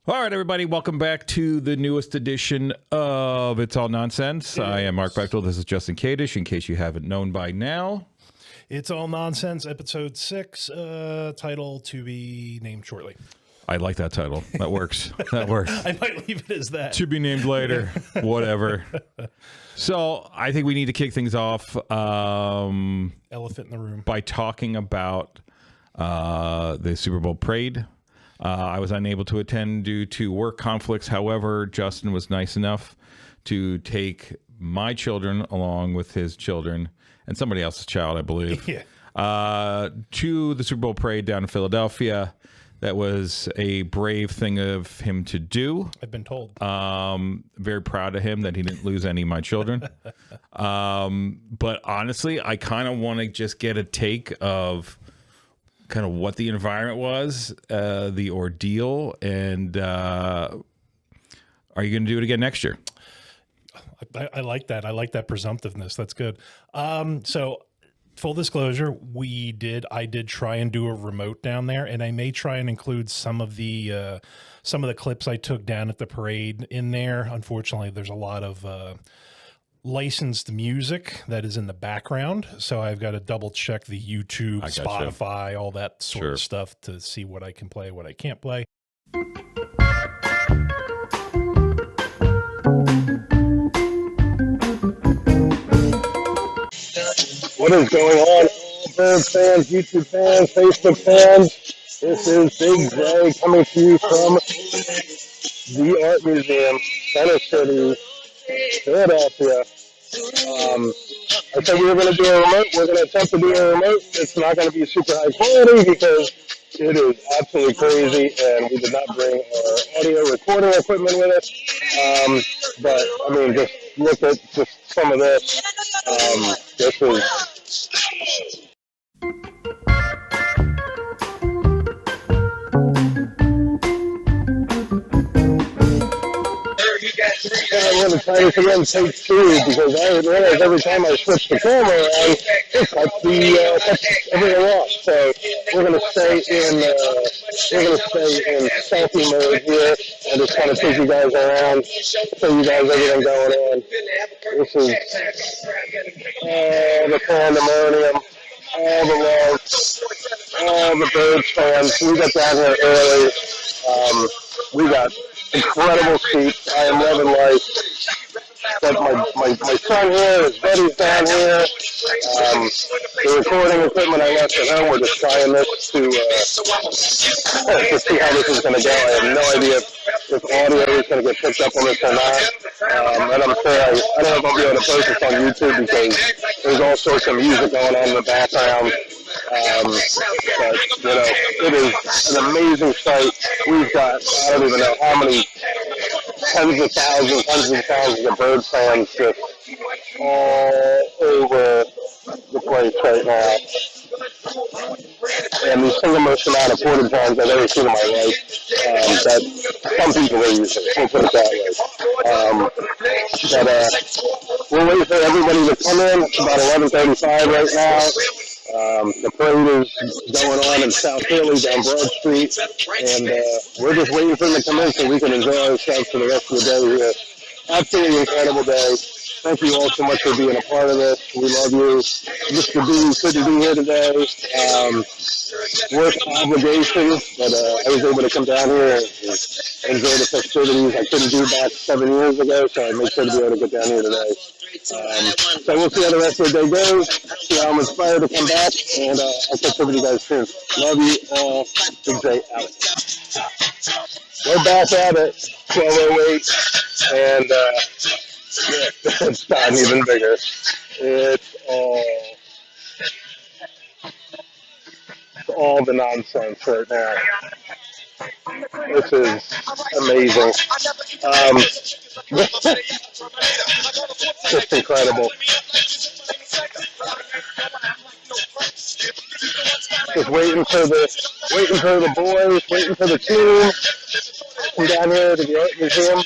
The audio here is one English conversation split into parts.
All right, everybody, welcome back to the newest edition of It's All Nonsense. I am Marc Bechtel. This is Justin Kadish, in case you haven't known by now. It's All Nonsense, episode 6, title to be named shortly. I like that title. That works. That works. I might leave it as that. To be named later. Whatever. So I think we need to kick things off. Elephant in the room. By talking about the Super Bowl parade. I was unable to attend due to work conflicts. However, Justin was nice enough to take my children along with his children and somebody else's child, I believe, to the Super Bowl parade down in Philadelphia. That was a brave thing of him to do. I've been told. Very proud of him that he didn't lose any of my children. But honestly, I kind of want to just get a take of kind of what the environment was, the ordeal, and are you going to do it again next year? I like that. I like that presumptiveness. That's good. So full disclosure, I did try and do a remote down there, and I may try and include some of the clips I took down at the parade in there. Unfortunately, there's a lot of licensed music that is in the background, so I've got to double check the YouTube, Spotify, all that sort of stuff to see what I can play, what I can't play. What is going on, all Bird fans, YouTube fans, Facebook fans? This is Big J coming to you from the Art Museum, Center City, Philadelphia. I said we were going to do a remote. We're going to attempt to do a remote. It's not going to be super high quality because it is absolutely crazy, and we did not bring our audio recording equipment with us. But I mean, just look at just some of this. This is. I'm going to try this again, take 2, because I realize every time I switch the camera around, it cuts everything off. So we're going to stay in selfie mode here, and just kind of take you guys around, show you guys everything going on. This is the pandemonium, all the love, all the Birds fans. We got down here early. We got incredible seats. I am loving life. Got my son here, his buddies down here. The recording equipment I left at home. We're just trying this to see how this is going to go. I have no idea if audio is going to get picked up on this or not. And I'm sure I don't know if I'll be able to post this on YouTube because there's all sorts of music going on in the background. But, you know, it is an amazing sight. We've got, I don't even know how many tens of thousands, hundreds of thousands of Bird fans just all over the place right now. And the single most amount of porta johns I've ever seen in my life that some people are using, we'll put it that way. But we're waiting for everybody to come in. It's about 11:35 right now. The parade is going on in South Philly down Broad Street, and we're just waiting for them to come in so we can enjoy ourselves for the rest of the day here. Absolutely incredible day. Thank you all so much for being a part of this. We love you. Mr. B couldn't be here today. Work obligations, but I was able to come down here and enjoy the festivities I couldn't do back 7 years ago, so I made sure to be able to get down here today. So we'll see how the rest of the day goes, see how I'm inspired to come back, and I'll catch up with you guys soon. Love you all. Big J out. We're back at it, 12:08, and it's gotten even bigger. It's all the nonsense right now. This is amazing. Just incredible. Just waiting for the boys, waiting for the team. Come down here to the Art Museum.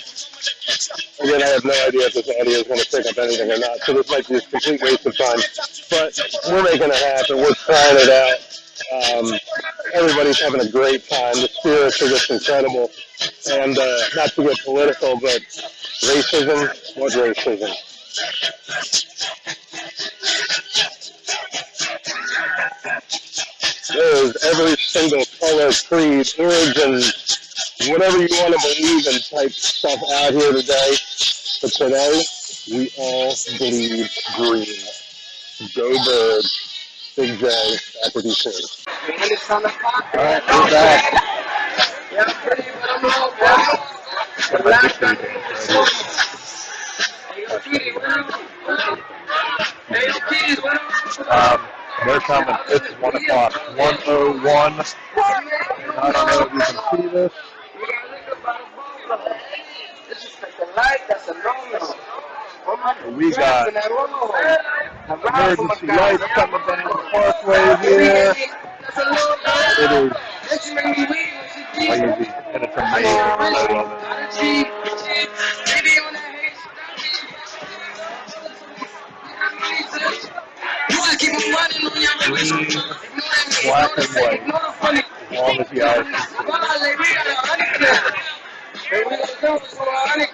Again, I have no idea if this audio is going to pick up anything or not, so this might be a complete waste of time. But we're making it happen. We're trying it out. Everybody's having a great time. The spirits are just incredible. And not to get political, but racism, what racism? There's every single color, creed, origin, whatever you want to believe in type stuff out here today. But today, we all bleed green. Go Birds. Big J, back with you soon. All right, we're back. They're coming. It's 1 o'clock. 1:01. I don't know if you can see this. We got emergency lights coming down the parkway here. It is crazy, and it's amazing. I love it. Green, black, and white, as long as the eyes can see.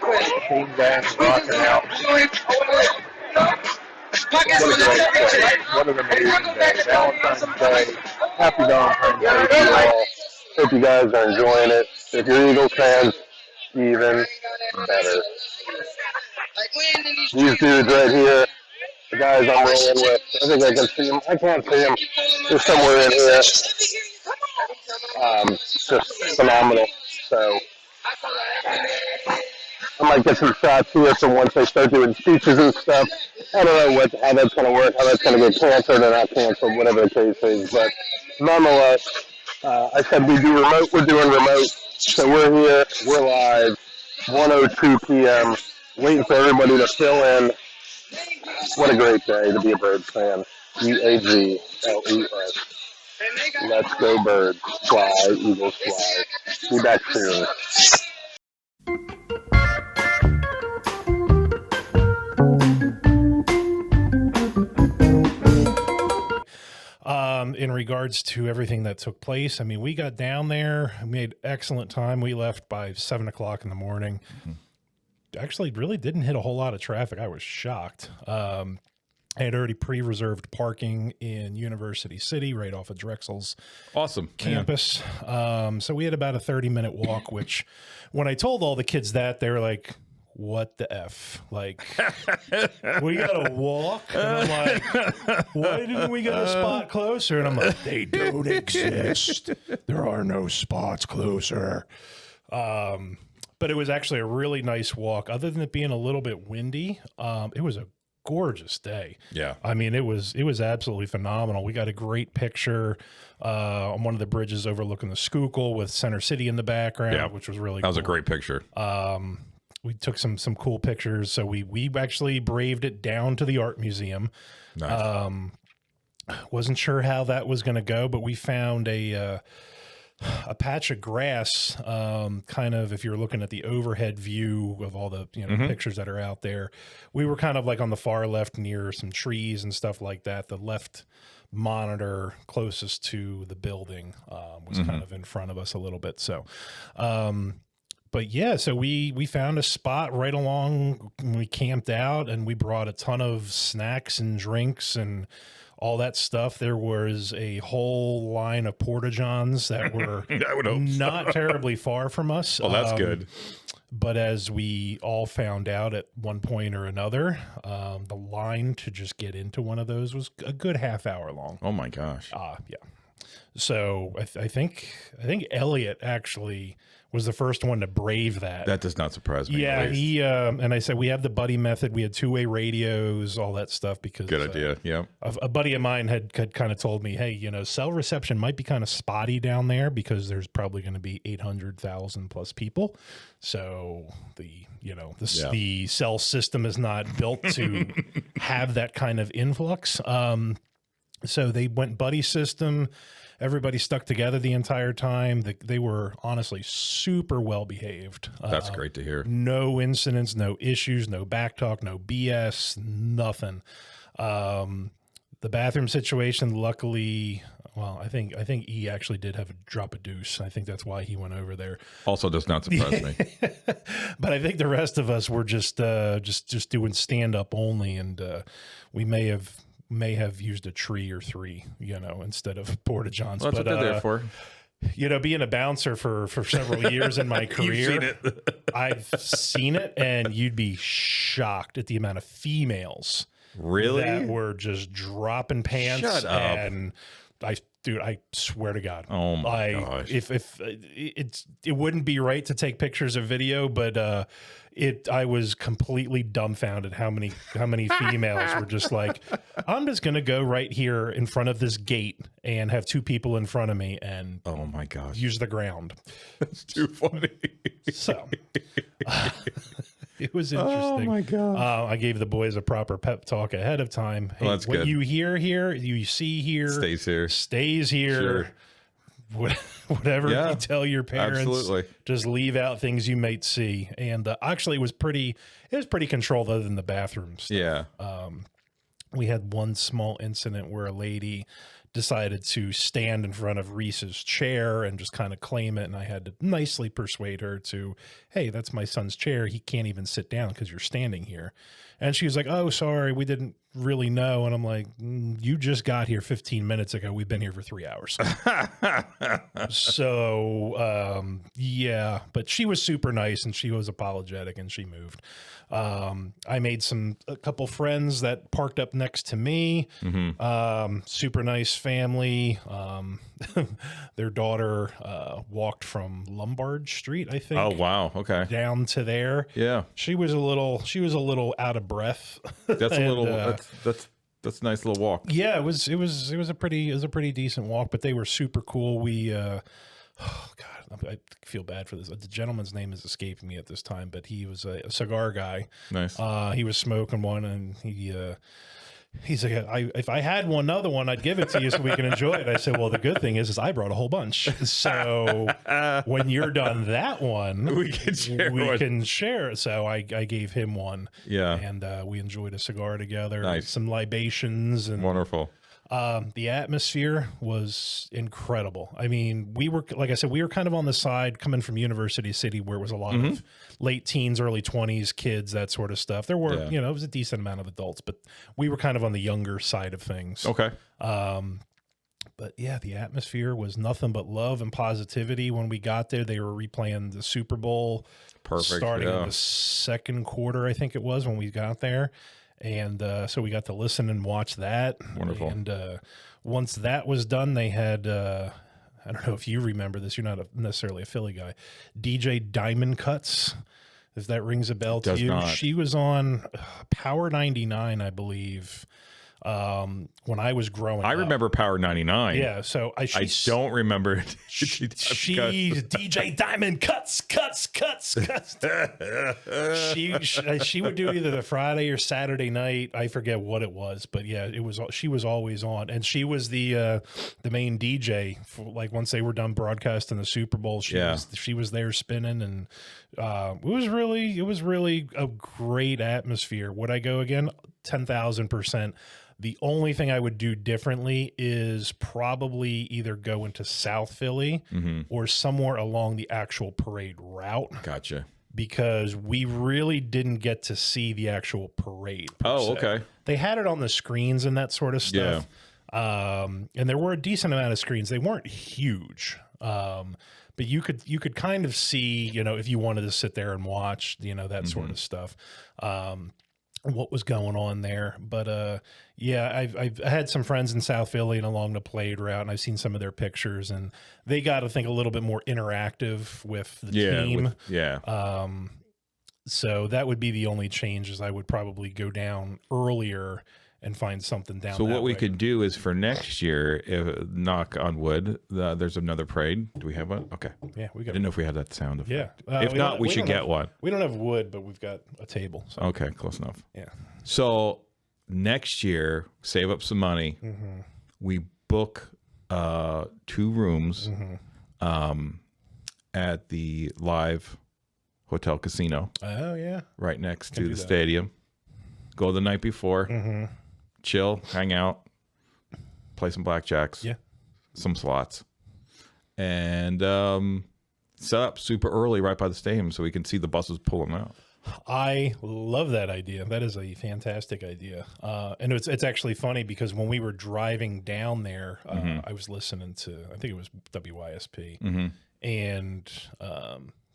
Machine guns rocking out. What an amazing day. Valentine's Day. Happy Valentine's Day to you all. Hope you guys are enjoying it. If you're Eagles fans, even better. These dudes right here, the guys I'm rolling with, I think I can see them. I can't see them. They're somewhere in here. Just phenomenal. So I might get some shots here from once they start doing speeches and stuff. I don't know how that's going to work, how that's going to get canceled or not canceled, whatever the case is. But nonetheless, I said we do remote, we're doing remote. So we're here, we're live, 1:02 p.m., waiting for everybody to fill in. What a great day to be a Birds fan. EAGLES. Let's go Birds. Fly, Eagles fly. Be back soon. In regards to everything that took place, I mean, we got down there, made excellent time. We left by 7 o'clock in the morning. Actually, really didn't hit a whole lot of traffic. I was shocked. I had already pre-reserved parking in University City, right off of Drexel's campus. Yeah. So we had about a 30-minute walk, which when I told all the kids that, they were like, what the F? Like, we got to walk? And I'm like, why didn't we get a spot closer? And I'm like, they don't exist. There are no spots closer. But it was actually a really nice walk. Other than it being a little bit windy, it was a gorgeous day. Yeah. I mean, it was absolutely phenomenal. We got a great picture on one of the bridges overlooking the Schuylkill with Center City in the background, which was really cool. That was a great picture. We took some cool pictures. So we actually braved it down to the art museum. Nice. Wasn't sure how that was going to go, but we found a patch of grass, kind of, if you're looking at the overhead view of all the pictures that are out there, we were kind of like on the far left near some trees and stuff like that. The left monitor closest to the building was kind of in front of us a little bit. So, but yeah, so we found a spot right along. We camped out and we brought a ton of snacks and drinks and all that stuff. There was a whole line of porta-johns that were not terribly far from us. Oh, that's good. But as we all found out at one point or another, the line to just get into one of those was a good half hour long. Oh my gosh. Yeah. So I think Elliot actually was the first one to brave that. That does not surprise me. Yeah, he and I said we have the buddy method. We had two-way radios, all that stuff. Because good idea. Yeah, a buddy of mine had kind of told me, hey, cell reception might be kind of spotty down there because there's probably going to be 800,000 plus people. So the cell system is not built to have that kind of influx. So they went buddy system. Everybody stuck together the entire time. They were honestly super well behaved. That's great to hear. No incidents, no issues, no backtalk, no BS, nothing. The bathroom situation, luckily, Well, I think he actually did have a drop a deuce. I think that's why he went over there. Also does not surprise me. But I think the rest of us were just doing stand up only, and we may have used a tree or three, instead of porta johns. Well, that's but what they're there for. Being a bouncer for several years in my career, You've seen it. I've seen it, and you'd be shocked at the amount of females Really? that were just dropping pants. Shut up. And I swear to God. Oh my gosh. If it wouldn't be right to take pictures or video, but I was completely dumbfounded how many females were just like, I'm just gonna go right here in front of this gate and have two people in front of me and Oh my gosh. use the ground. That's too funny. So it was interesting. Oh my god. I gave the boys a proper pep talk ahead of time. Hey, Well, that's what good. you hear here, you see here, Stays here. stays here. Sure. Whatever Yeah, you tell your parents, absolutely. just leave out things you might see. And actually, it was pretty controlled other than the bathrooms. Yeah. We had one small incident where a lady decided to stand in front of Reese's chair and just kind of claim it. And I had to nicely persuade her to, hey, that's my son's chair. He can't even sit down because you're standing here. And she was like, oh, sorry, we didn't really know. And I'm like, you just got here 15 minutes ago. We've been here for 3 hours. So, yeah, but she was super nice and she was apologetic and she moved. I made a couple friends that parked up next to me. Super nice family. Their daughter walked from Lombard Street, I think. Oh wow. Okay. Down to there. Yeah. She was a little out of breath. That's a And, little. That's a nice little walk. yeah, it was a pretty decent walk, but they were super cool. We oh God, I feel bad for this. The gentleman's name is escaping me at this time, but he was a cigar guy. Nice. He was smoking one, and he's like, if I had another one, I'd give it to you so we can enjoy it. I said, well, the good thing is I brought a whole bunch. So when you're done that one, We can share one. So I gave him one. Yeah. And we enjoyed a cigar together. Nice. Some libations. And Wonderful. the atmosphere was incredible. I mean, like I said, we were kind of on the side coming from University City where it was a lot of late teens, early 20s, kids, that sort of stuff. There were, Yeah. it was a decent amount of adults, but we were kind of on the younger side of things. Okay. But yeah, the atmosphere was nothing but love and positivity. When we got there, they were replaying the Super Bowl. Perfect. Starting Yeah. in the second quarter, I think it was, when we got there. And so we got to listen and watch that. Wonderful. And once that was done, they had, I don't know if you remember this, you're not necessarily a Philly guy, DJ Diamond Cuts, if that rings a bell to Does you. not. She was on Power 99, I believe, when I was growing up. I remember Power 99. Yeah, so I don't remember it. She's DJ Diamond cuts. She would do either the Friday or Saturday night. I forget what it was, but yeah, she was always on, and she was the main DJ for, like, once they were done broadcasting the Super Bowl. She was there spinning, and it was really a great atmosphere. Would I go again? 10,000%. The only thing I would do differently is probably either go into South Philly or somewhere along the actual parade route, Gotcha. because we really didn't get to see the actual parade. Oh, se. okay. They had it on the screens and that sort of stuff. And there were a decent amount of screens. They weren't huge. But you could kind of see, if you wanted to sit there and watch, that sort of stuff. What was going on there. But yeah, I've had some friends in South Philly and along the parade route, and I've seen some of their pictures, and they got, I think, a little bit more interactive with the team. So that would be the only change, is I would probably go down earlier and find something down. So what we way. could do is for next year, knock on wood, there's another parade. Do we have one? Okay. Yeah, we I got. didn't know if we had that sound effect. Yeah. If not, we should don't get have- one. We don't have wood, but we've got a table. So Okay, close enough. yeah. So next year, save up some money. We book 2 rooms at the Live Hotel Casino Oh yeah. right next to do the that. stadium. Go the night before, chill, hang out, play some blackjacks. Yeah. some slots, and set up super early right by the stadium so we can see the buses pulling out. I love that idea. That is a fantastic idea. And it's actually funny because when we were driving down there, I was listening to, I think it was WYSP and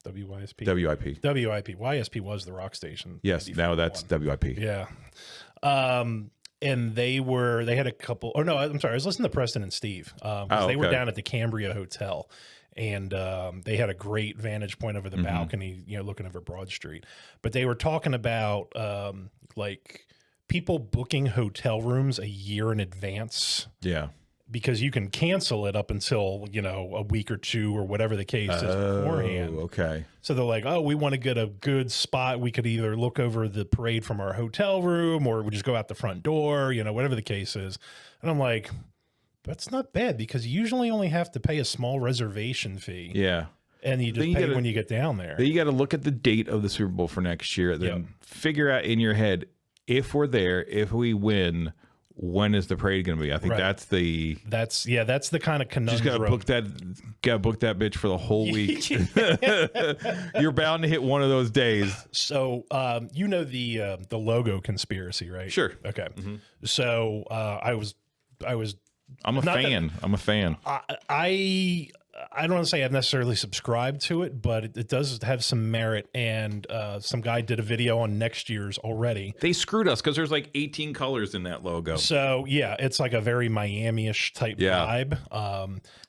WYSP? WIP. WIP. YSP was the rock station. Yes, now that's WIP. Yeah. And they had a couple, oh no, I'm sorry. I was listening to Preston and Steve. They were down at the Cambria Hotel. And they had a great vantage point over the balcony, looking over Broad Street. But they were talking about like people booking hotel rooms a year in advance. Yeah. Because you can cancel it up until, a week or two or whatever the case is beforehand. Okay. So they're like, oh, we want to get a good spot. We could either look over the parade from our hotel room or we just go out the front door, whatever the case is. And I'm like, that's not bad because you usually only have to pay a small reservation fee. Yeah. And you just pay when you get down there. Then you got to look at the date of the Super Bowl for next year. Then figure out in your head, if we're there, if we win, when is the parade going to be? I think that's the kind of conundrum. Just got to book that bitch for the whole week. You're bound to hit one of those days. So, the logo conspiracy, right? Sure. Okay. So, I'm a fan. I don't want to say I've necessarily subscribed to it, but it does have some merit. And some guy did a video on next year's already. They screwed us because there's like 18 colors in that logo. So yeah, it's like a very Miami-ish type vibe.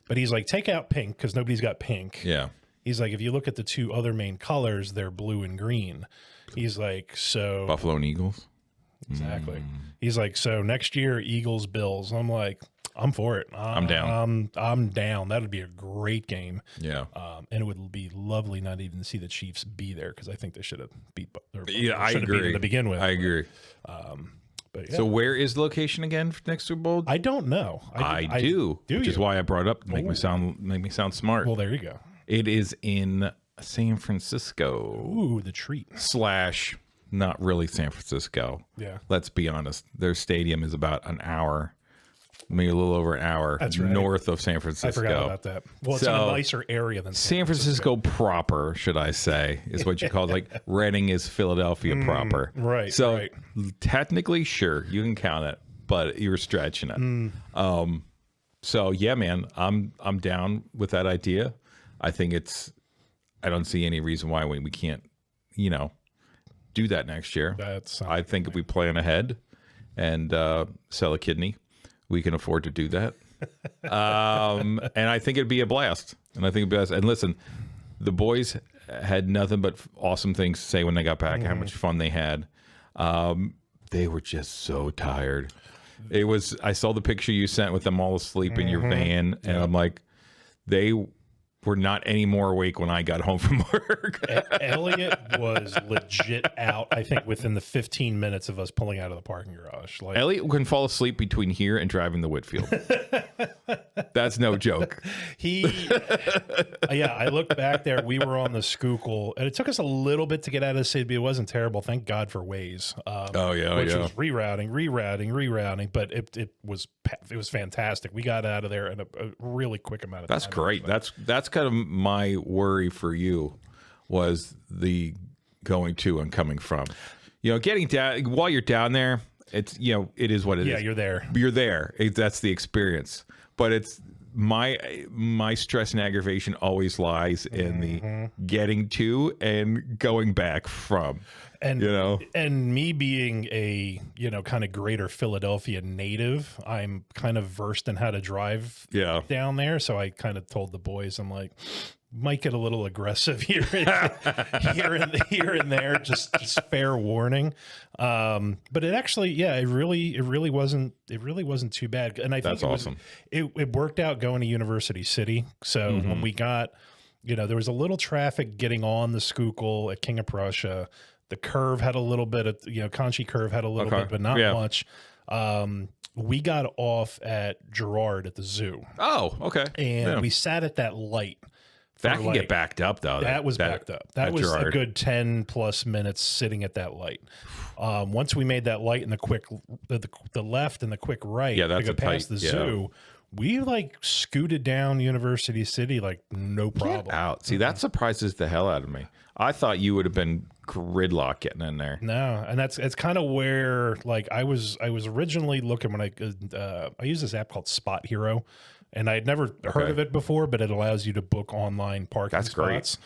But he's like, take out pink because nobody's got pink. Yeah. He's like, if you look at the two other main colors, they're blue and green. He's like, so Buffalo and Eagles. Exactly. He's like, so next year, Eagles, Bills. I'm like, I'm for it. I'm down. I'm down. That would be a great game. Yeah. And it would be lovely not even to see the Chiefs be there because I think they should have beat. I agree. To begin with. I agree. But yeah. So where is the location again for next Super Bowl? I don't know. I do, which is why I brought it up to make me sound smart. Well, there you go. It is in San Francisco. Ooh, the treat. / not really San Francisco. Yeah. Let's be honest. Their stadium is about an hour, maybe a little over an hour north of San Francisco. I forgot about that. Well, it's in a nicer area than San Francisco proper, should I say, is what you call it. Like Reading is Philadelphia proper. Right. So technically, sure, you can count it, but you're stretching it. So yeah, man, I'm down with that idea. I think I don't see any reason why we can't, do that next year. I think if we plan ahead and sell a kidney, we can afford to do that. And I think it'd be a blast. And listen, the boys had nothing but awesome things to say when they got back, how much fun they had. They were just so tired. I saw the picture you sent with them all asleep in your van, and I'm like, they were not any more awake when I got home from work. Elliot was legit out, I think, within the 15 minutes of us pulling out of the parking garage. Elliot can fall asleep between here and driving the Whitfield. That's no joke. I looked back there. We were on the Schuylkill, and it took us a little bit to get out of the city, but it wasn't terrible. Thank God for Waze. Which was rerouting, but it was fantastic. We got out of there in a really quick amount of time. That's great. That's kind of my worry for you was the going to and coming from. Getting down while you're down there, it's it is what it is. Yeah, you're there. You're there. That's the experience. But it's my stress and aggravation always lies in the getting to and going back from. And me being a kind of greater Philadelphia native, I'm kind of versed in how to drive down there. So I kind of told the boys, I'm like, might get a little aggressive here and there, just fair warning. But it actually, it really wasn't too bad. And I think that's awesome. It worked out going to University City. So when we got, there was a little traffic getting on the Schuylkill at King of Prussia. The curve had a little bit of, Conchi Curve had a little bit, but not much. We got off at Girard at the zoo. Oh, okay. And we sat at that light. That can get backed up, though. That was backed up. That was Girard. a good 10 plus minutes sitting at that light. Once we made that light in the quick, the left and the quick right, that's to go past the zoo, we like scooted down University City like no problem. Get out. See, that surprises the hell out of me. I thought you would have been gridlock getting in there. No, and it's kind of where like I was originally looking when I use this app called Spot Hero, and I had never heard of it before, but it allows you to book online parking spots.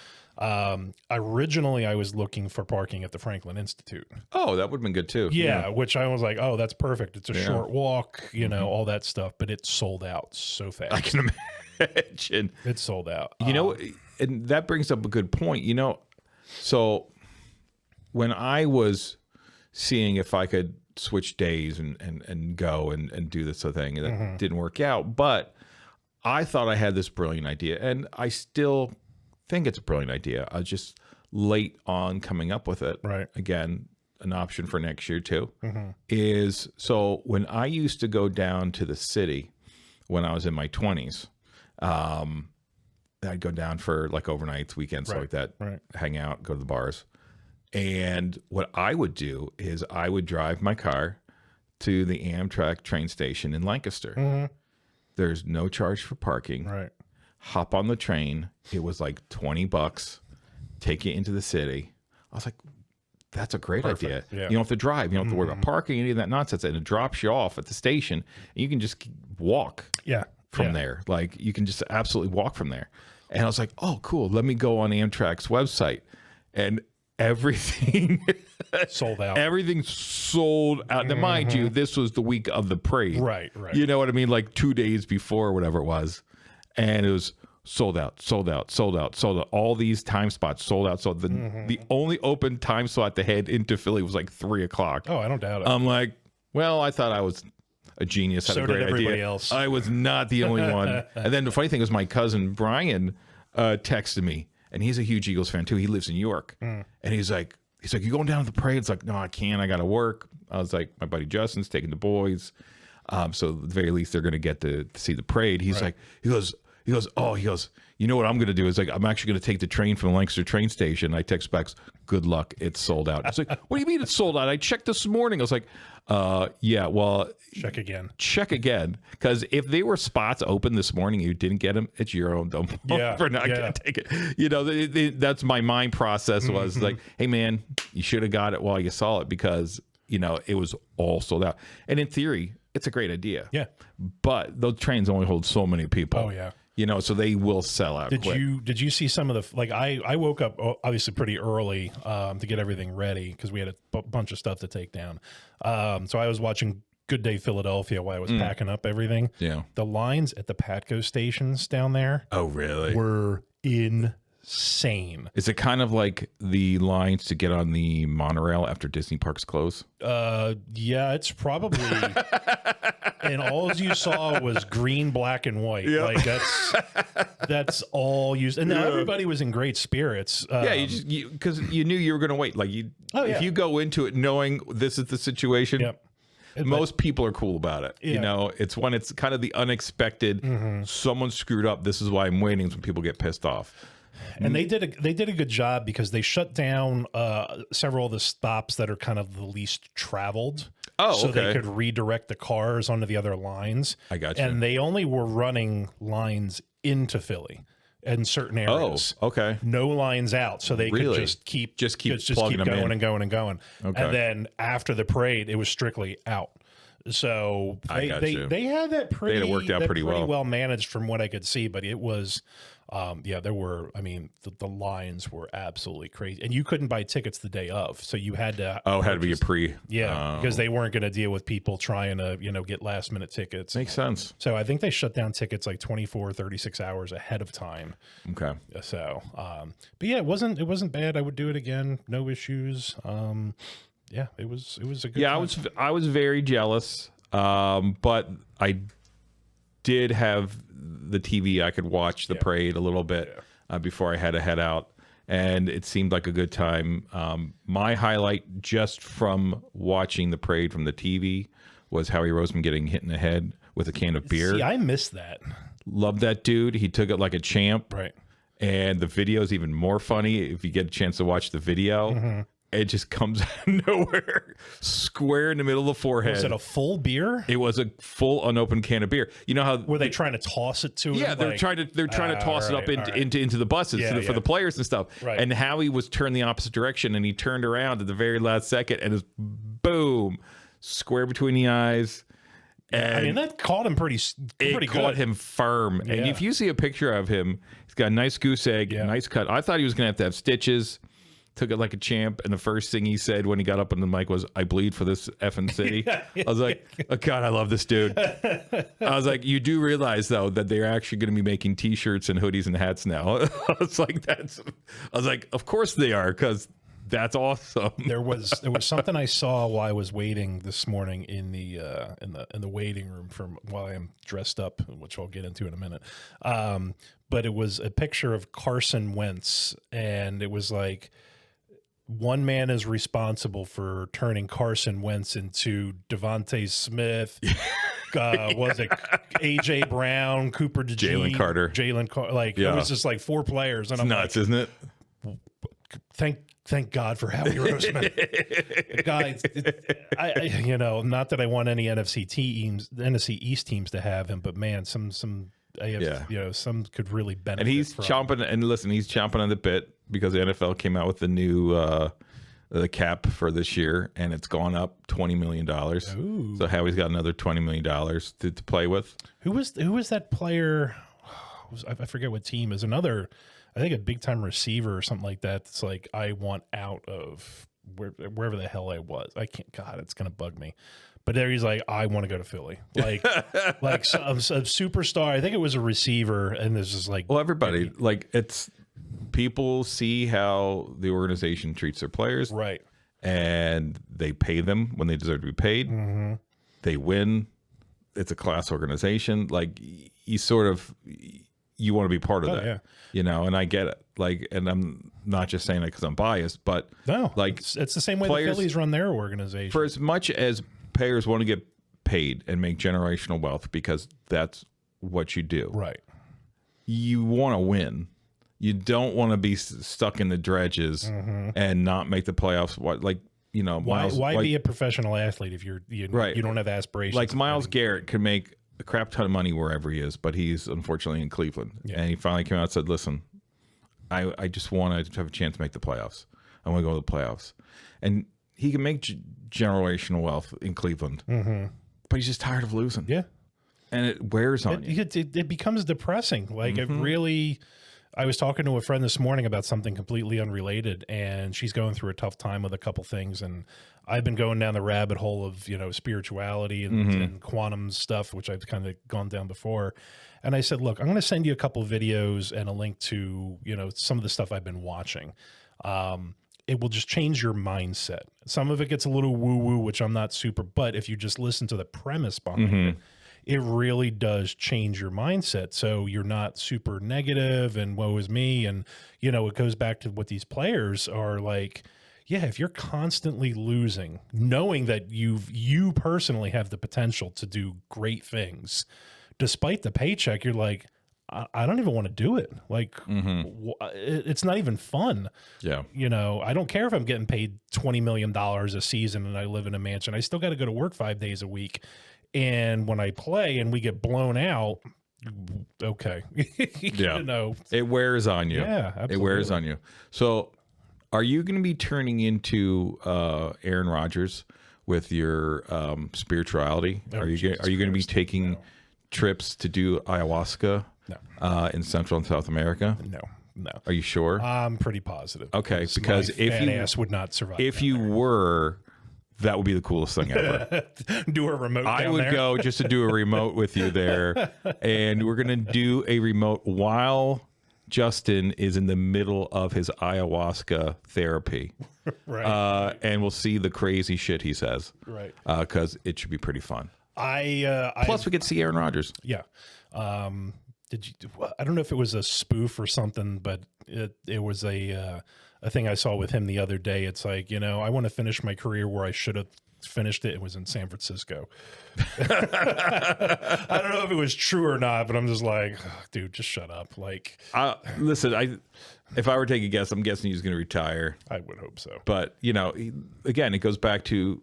Originally I was looking for parking at the Franklin Institute. Oh, that would have been good too. Yeah, which I was like, oh, that's perfect. It's a short walk, you know, all that stuff, but it sold out so fast. I can imagine. It sold out. You know, and that brings up a good point. You know, so when I was seeing if I could switch days and go and do this thing, that didn't work out. But I thought I had this brilliant idea, and I still think it's a brilliant idea. I was just late on coming up with it. Right. Again, an option for next year too. Is so when I used to go down to the city when I was in my 20s, I'd go down for like overnights, weekends, stuff like that, hang out, go to the bars. And what I would do is I would drive my car to the Amtrak train station in Lancaster. There's no charge for parking. Right. Hop on the train. It was like $20. Take you into the city. I was like, that's a great idea. Yeah. You don't have to drive. You don't have to worry about parking, any of that nonsense. And it drops you off at the station. And you can just walk from there. Like you can just absolutely walk from there. And I was like, oh, cool. Let me go on Amtrak's website. And everything sold out. Everything sold out. Now, mind you, this was the week of the parade. Right. You know what I mean? Like 2 days before, whatever it was. And it was sold out. All these time spots sold out. So the only open time slot to head into Philly was like 3 o'clock. Oh, I don't doubt it. I'm like, well, I thought I was a genius. Had So a great did everybody idea. else. I was not the only one. And then the funny thing was my cousin Brian texted me, and he's a huge Eagles fan too. He lives in New York. And he's like, you going down to the parade? It's like, no, I can't. I got to work. I was like, my buddy Justin's taking the boys. So at the very least, they're going to get to see the parade. He's like, he goes, you know what I'm going to do is like, I'm actually going to take the train from the Lancaster train station. I text back, good luck. It's sold out. I was like, what do you mean it's sold out? I checked this morning. I was like, yeah, well, check again. Because if they were spots open this morning, you didn't get them. It's your own dumb fault for not going to take it. You know, that's my mind process was like, hey man, you should have got it while you saw it because, you know, it was all sold out. And in theory, it's a great idea. Yeah. But those trains only hold so many people. Oh yeah. You know, so they will sell out. Did you see some of the, like I woke up obviously pretty early to get everything ready because we had a bunch of stuff to take down. So I was watching Good Day Philadelphia while I was packing up everything. Yeah. The lines at the Patco stations down there. Oh, really? Were insane. Is it kind of like the lines to get on the monorail after Disney parks close? Yeah, it's probably. And all you saw was green, black, and white. Yep. Like that's all you. And now everybody was in great spirits. Yeah, because you knew you were going to wait. Like if you go into it knowing this is the situation, most people are cool about it. You know, it's when it's kind of the unexpected. Someone screwed up. This is why I'm waiting. When people get pissed off. And they did a good job because they shut down several of the stops that are kind of the least traveled. Oh, so okay. they could redirect the cars onto the other lines. I got you. And they only were running lines into Philly in certain areas. Oh, okay. No lines out, so they could just keep plugging them going in. and going and going. Okay. And then after the parade, it was strictly out. So they had that pretty. They had it worked out pretty well managed from what I could see, but it was. There were, I mean, the lines were absolutely crazy and you couldn't buy tickets the day of. So you had to, had to be a pre. Yeah. Because they weren't going to deal with people trying to, get last minute tickets. Makes sense. So I think they shut down tickets like 24, 36 hours ahead of time. Okay. So, but yeah, it wasn't bad. I would do it again. No issues. Yeah, it was a good time. I was very jealous. But I did have the TV. I could watch the parade a little bit before I had to head out, and it seemed like a good time. My highlight just from watching the parade from the TV was Howie Roseman getting hit in the head with a can of beer. See, I missed that. Loved that dude. He took it like a champ. Right. And the video is even more funny if you get a chance to watch the video. it just comes out of nowhere, square in the middle of the forehead. Was it a full beer? It was a full unopened can of beer. You know how were they trying to toss it to him? Yeah, they're trying to toss it up into the buses for the players and stuff. Right. And Howie was turned the opposite direction, and he turned around at the very last second, and it was boom, square between the eyes. And I mean, that caught him pretty it caught him firm. Yeah. And if you see a picture of him, he's got a nice goose egg, nice cut. I thought he was going to have stitches. Took it like a champ, and the first thing he said when he got up on the mic was, "I bleed for this effing city." I was like, "Oh God, I love this dude." I was like, "You do realize though that they're actually going to be making T-shirts and hoodies and hats now?" I was like, "Of course they are, because that's awesome." There was something I saw while I was waiting this morning in the waiting room from while I'm dressed up, which I'll get into in a minute. But it was a picture of Carson Wentz, and it was like, one man is responsible for turning Carson Wentz into Devontae Smith. Was it AJ Brown, Cooper DeJean, Jalen Carter? Like it was just like 4 players, and I'm nuts, isn't it? Thank God for Howie Roseman. Guys, not that I want any NFC East teams to have him, but man, some some could really benefit. And he's chomping. And listen, he's chomping on the bit because the NFL came out with the new the cap for this year, and it's gone up $20 million. Ooh. So Howie's got another $20 million to play with. Who was that player? I forget what team is another. I think a big time receiver or something like that. It's like, I want out of wherever the hell I was. I can't. God, it's gonna bug me. But there he's like, I want to go to Philly. Like a superstar. I think it was a receiver, and there's just like, well, everybody it's people see how the organization treats their players, right? And they pay them when they deserve to be paid. Mm-hmm. They win. It's a class organization. Like you want to be part of that, and I get it. And I'm not just saying it because I'm biased, but no, it's the same way the Phillies run their organization. For as much as players want to get paid and make generational wealth, because that's what you do, right? You want to win. You don't want to be stuck in the dredges and not make the playoffs. Why be a professional athlete if you don't have aspirations? Like Myles Garrett could make a crap ton of money wherever he is, but he's unfortunately in Cleveland. Yeah. And he finally came out and said, listen, I just want to have a chance to make the playoffs. I want to go to the playoffs. And he can make generational wealth in Cleveland, but he's just tired of losing. Yeah. And it wears on you. It becomes depressing. Like it really... I was talking to a friend this morning about something completely unrelated, and she's going through a tough time with a couple things. And I've been going down the rabbit hole of, spirituality and quantum stuff, which I've kind of gone down before. And I said, look, I'm going to send you a couple of videos and a link to, some of the stuff I've been watching. It will just change your mindset. Some of it gets a little woo-woo, which I'm not super, but if you just listen to the premise behind it, it really does change your mindset. So you're not super negative and woe is me. And, it goes back to what these players are like. Yeah, if you're constantly losing, knowing that you personally have the potential to do great things, despite the paycheck, you're like, I don't even want to do it. Like, it's not even fun. Yeah. I don't care if I'm getting paid $20 million a season and I live in a mansion. I still got to go to work 5 days a week. And when I play and we get blown out, okay. Yeah. It wears on you. Yeah, absolutely. It wears on you. So are you going to be turning into Aaron Rodgers with your spirituality? Are you going to be taking trips to do ayahuasca in Central and South America? No. Are you sure? I'm pretty positive. Okay, because if you ass would not survive. If you were, that would be the coolest thing ever. Do a remote. I would go just to do a remote with you there, and we're gonna do a remote while Justin is in the middle of his ayahuasca therapy. Right. And we'll see the crazy shit he says. Right. Because it should be pretty fun. Plus, we could see Aaron Rodgers. Yeah. Did you? I don't know if it was a spoof or something, but it was a thing I saw with him the other day. It's like, I want to finish my career where I should have finished it. It was in San Francisco. I don't know if it was true or not, but I'm just like, "Ugh, dude, just shut up. Like, Listen, if I were to take a guess, I'm guessing he's going to retire. I would hope so. But, again, it goes back to,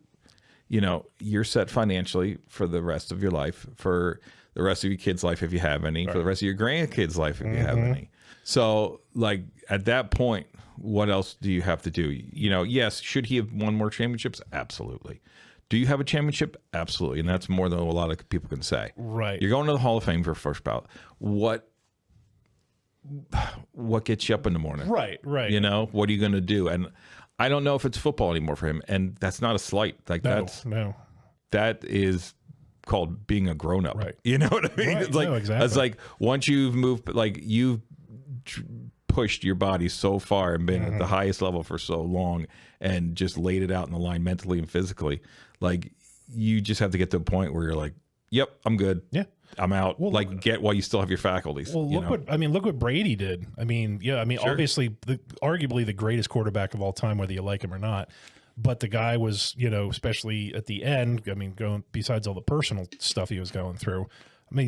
you're set financially for the rest of your life, for the rest of your kids' life if you have any, for the rest of your grandkids' life if you have any. So, like, at that point, what else do you have to do? Yes, should he have won more championships? Absolutely. Do you have a championship? Absolutely. And that's more than a lot of people can say. Right. You're going to the Hall of Fame for first ballot. What gets you up in the morning? Right. What are you going to do? And I don't know if it's football anymore for him. And that's not a slight. Like, that is called being a grown up. Right. You know what I mean? Right. It's like, Exactly. it's like once you've moved, like you've pushed your body so far and been at the highest level for so long and just laid it out in the line mentally and physically, like you just have to get to a point where you're like, yep, I'm good. Yeah. I'm out. Well, get while you still have your faculties. Well, look what Brady did. Obviously, arguably the greatest quarterback of all time, whether you like him or not. But the guy was, especially at the end, going besides all the personal stuff he was going through.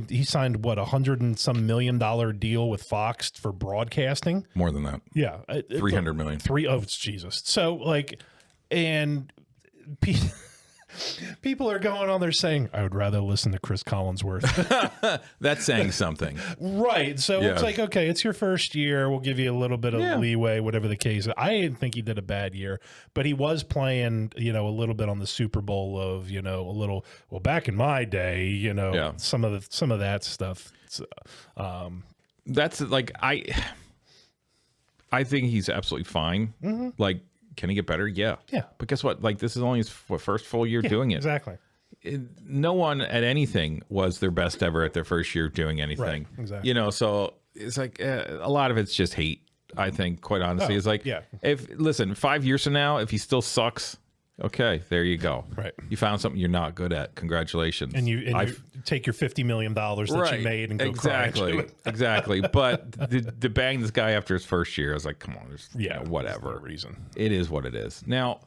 He signed $100 and some million deal with Fox for broadcasting. More than that. Yeah, 300 million. Jesus. So and people are going on there saying, I would rather listen to Chris Collinsworth. That's saying something. Right. So it's like, okay, it's your first year. We'll give you a little bit of leeway, whatever the case. I didn't think he did a bad year, but he was playing, a little bit on the Super Bowl of, back in my day, some of that stuff. That's like, I think he's absolutely fine. Like, can he get better? Yeah. Yeah. But guess what? Like, this is only his first full year doing it. Exactly. No one at anything was their best ever at their first year doing anything. Right. Exactly. So it's like a lot of it's just hate, I think, quite honestly. It's like, listen, 5 years from now, if he still sucks, okay, there you go. Right. You found something you're not good at. Congratulations. And you take your $50 million that you made and go cry into it. Exactly. But to bang this guy after his first year, I was like, come on, whatever. No reason. It is what it is. Now,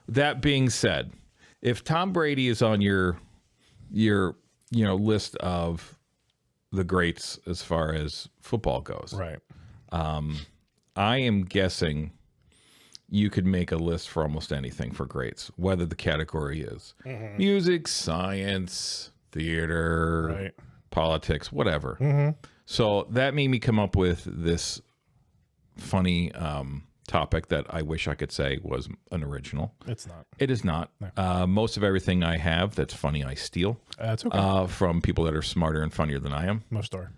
that being said, if Tom Brady is on your list of the greats as far as football goes, right? I am guessing you could make a list for almost anything for greats, whether the category is music, science, theater, politics, whatever. So that made me come up with this funny topic that I wish I could say was an original. It's not. It is not. No. Most of everything I have that's funny, I steal. That's okay. From people that are smarter and funnier than I am. Most are.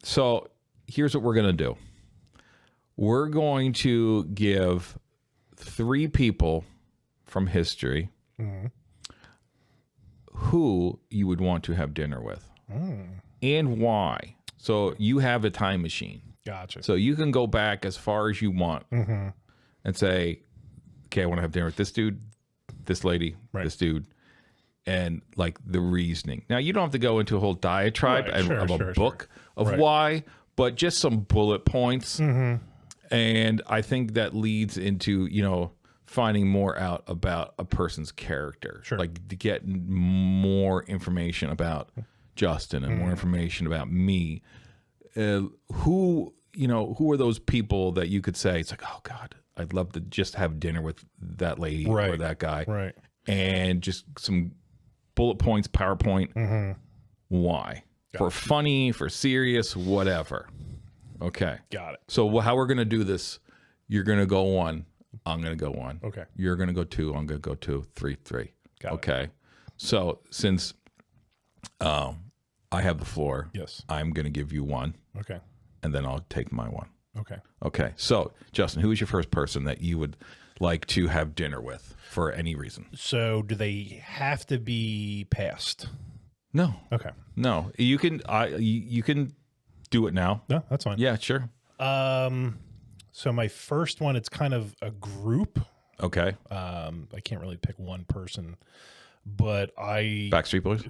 So here's what we're going to do. We're going to give 3 people from history who you would want to have dinner with and why. So you have a time machine. Gotcha. So you can go back as far as you want and say, okay, I want to have dinner with this dude, this lady, this dude, and like the reasoning. Now, you don't have to go into a whole diatribe of a book of why, but just some bullet points. And I think that leads into, finding more out about a person's character. Like to get more information about Justin and more information about me. Who are those people that you could say, it's like, oh God, I'd love to just have dinner with that lady or that guy. Right. And just some bullet points, PowerPoint. Why? For funny, for serious, whatever. Okay. Got it. So how we're going to do this, you're going to go 1. I'm going to go 1. Okay. You're going to go 2. I'm going to go 2. 3. Got okay. It. So since I have the floor, yes, I'm going to give you 1. Okay. And then I'll take my 1. Okay. Okay. So, Justin, who is your first person that you would like to have dinner with for any reason? So do they have to be past? No. Okay. No. You can you can do it now. No, that's fine. Yeah, sure. So my first one, it's kind of a group. Okay. I can't really pick one person, but Backstreet Boys?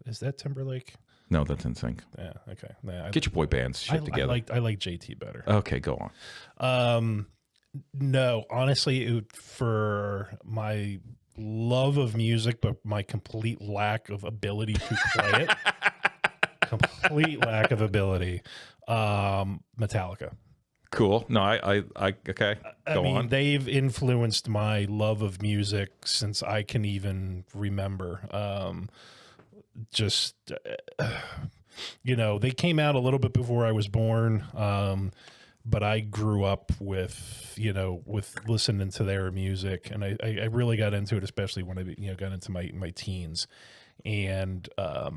Is that Timberlake? No, that's NSYNC. Yeah, okay. Yeah, Get your boy bands shit together. I like JT better. Okay, go on. No, honestly, for my love of music, but my complete lack of ability to play it. Complete lack of ability. Metallica. Cool. No, I okay. I Go mean, on. they've influenced my love of music since I can even remember. They came out a little bit before I was born. But I grew up with listening to their music, and I really got into it, especially when I got into my teens. And my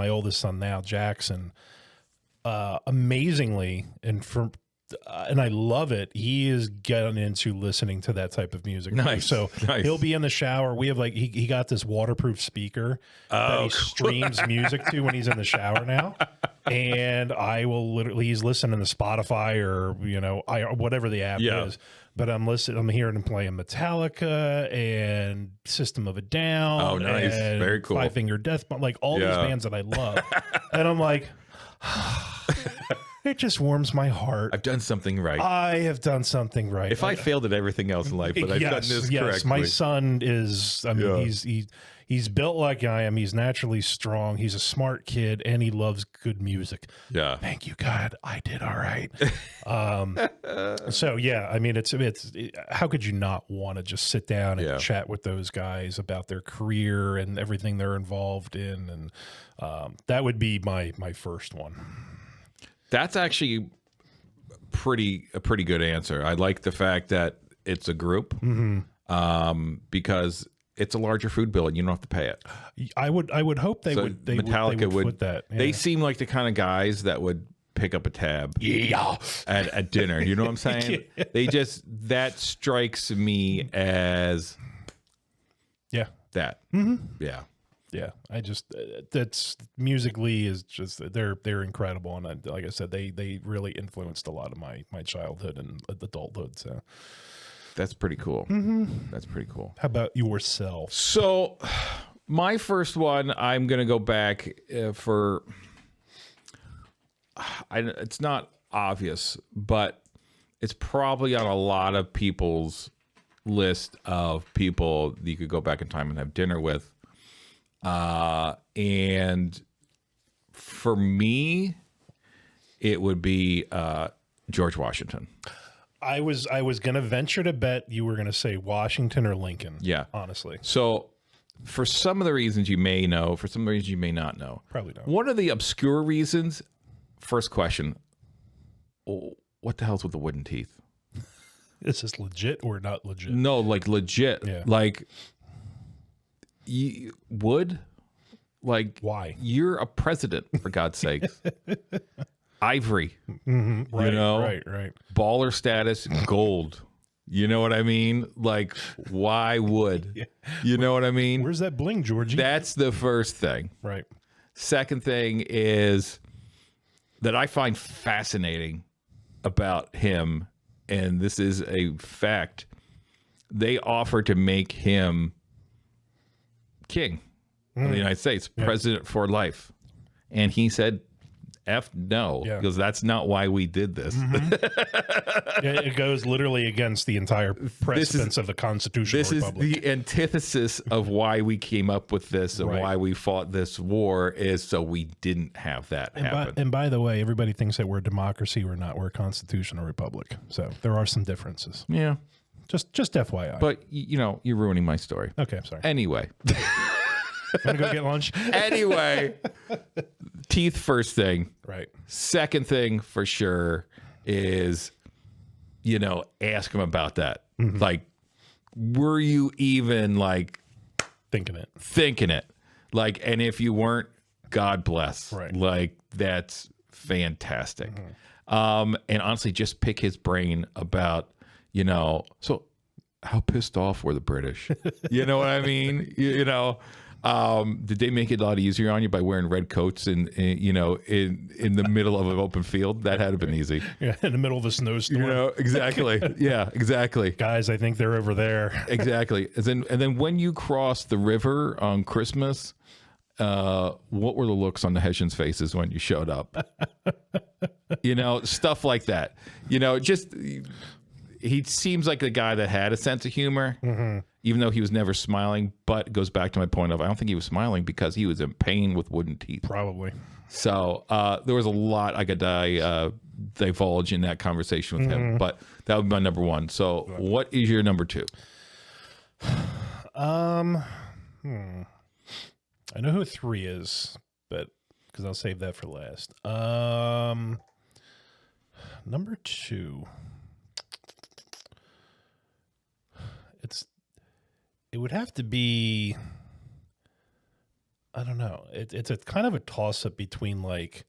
oldest son now, Jackson, amazingly, and I love it. He is getting into listening to that type of music. Nice. So nice. he'll be in the shower. We have he got this waterproof speaper that he streams music to when he's in the shower now. And I will he's listening to Spotify or, whatever the app is. But I'm hearing him playing Metallica and System of a Down. Oh, nice. And Very cool. Five Finger Death, like all these bands that I love. And I'm like, it just warms my heart. I've done something right. I have done something right. If I failed at everything else in life, but I've done this correctly. My son is, he's built like I am. He's naturally strong. He's a smart kid, and he loves good music. Yeah. Thank you, God. I did all right. So yeah, I mean, it's how could you not want to just sit down and chat with those guys about their career and everything they're involved in, and that would be my first one. That's actually a pretty good answer. I like the fact that it's a group, because it's a larger food bill and you don't have to pay it. I would hope they would. Metallica would foot that. Yeah. They seem like the kind of guys that would pick up a tab at dinner. You know what I'm saying? They just, that strikes me as that. Yeah. Yeah, I just that's musically is just they're incredible, and like I said, they really influenced a lot of my childhood and adulthood. So that's pretty cool. That's pretty cool. How about yourself? So my first one, I'm gonna go back for. It's not obvious, but it's probably on a lot of people's list of people you could go back in time and have dinner with. And for me, it would be George Washington. I was going to venture to bet you were going to say Washington or Lincoln. Yeah. Honestly. So for some of the reasons you may know, for some of the reasons you may not know. Probably not. One of the obscure reasons, first question, what the hell's with the wooden teeth? Is this legit or not legit? No, like legit. Yeah. Like... wood, like, why? You're a president, for God's sakes. Ivory, right, right. Baller status, gold. You know what I mean? Like, why wood? You know what I mean? Where's that bling, Georgie? That's the first thing. Right. Second thing is that I find fascinating about him, and this is a fact. They offered to make him king of the United States, president for life, and he said F no, because that's not why we did this. It goes literally against the entire precedence of the constitutional republic. This is the antithesis of why we came up with this and why we fought this war, is so we didn't have that happen. And by the way, everybody thinks that we're a democracy. We're not. We're a constitutional republic. So there are some differences. Yeah. Just FYI. But, you're ruining my story. Okay, I'm sorry. Anyway. Want to go get lunch? Anyway. Teeth first thing. Right. Second thing for sure is, ask him about that. Like, were you even, like... Thinking it. Like, and if you weren't, God bless. Right. Like, that's fantastic. And honestly, just pick his brain about... so how pissed off were the British? You know what I mean? Did they make it a lot easier on you by wearing red coats in the middle of an open field? That had been easy. Yeah, in the middle of a snowstorm. Exactly. Yeah, exactly. Guys, I think they're over there. Exactly. And then when you crossed the river on Christmas, what were the looks on the Hessians' faces when you showed up? Stuff like that. Just... he seems like a guy that had a sense of humor, even though he was never smiling. But it goes back to my point of I don't think he was smiling because he was in pain with wooden teeth. Probably. So there was a lot I could divulge in that conversation with him, but that would be my number one. So what is your number two? I know who 3 is, but because I'll save that for last. Number 2. It would have to be. I don't know. It's a kind of a toss up between like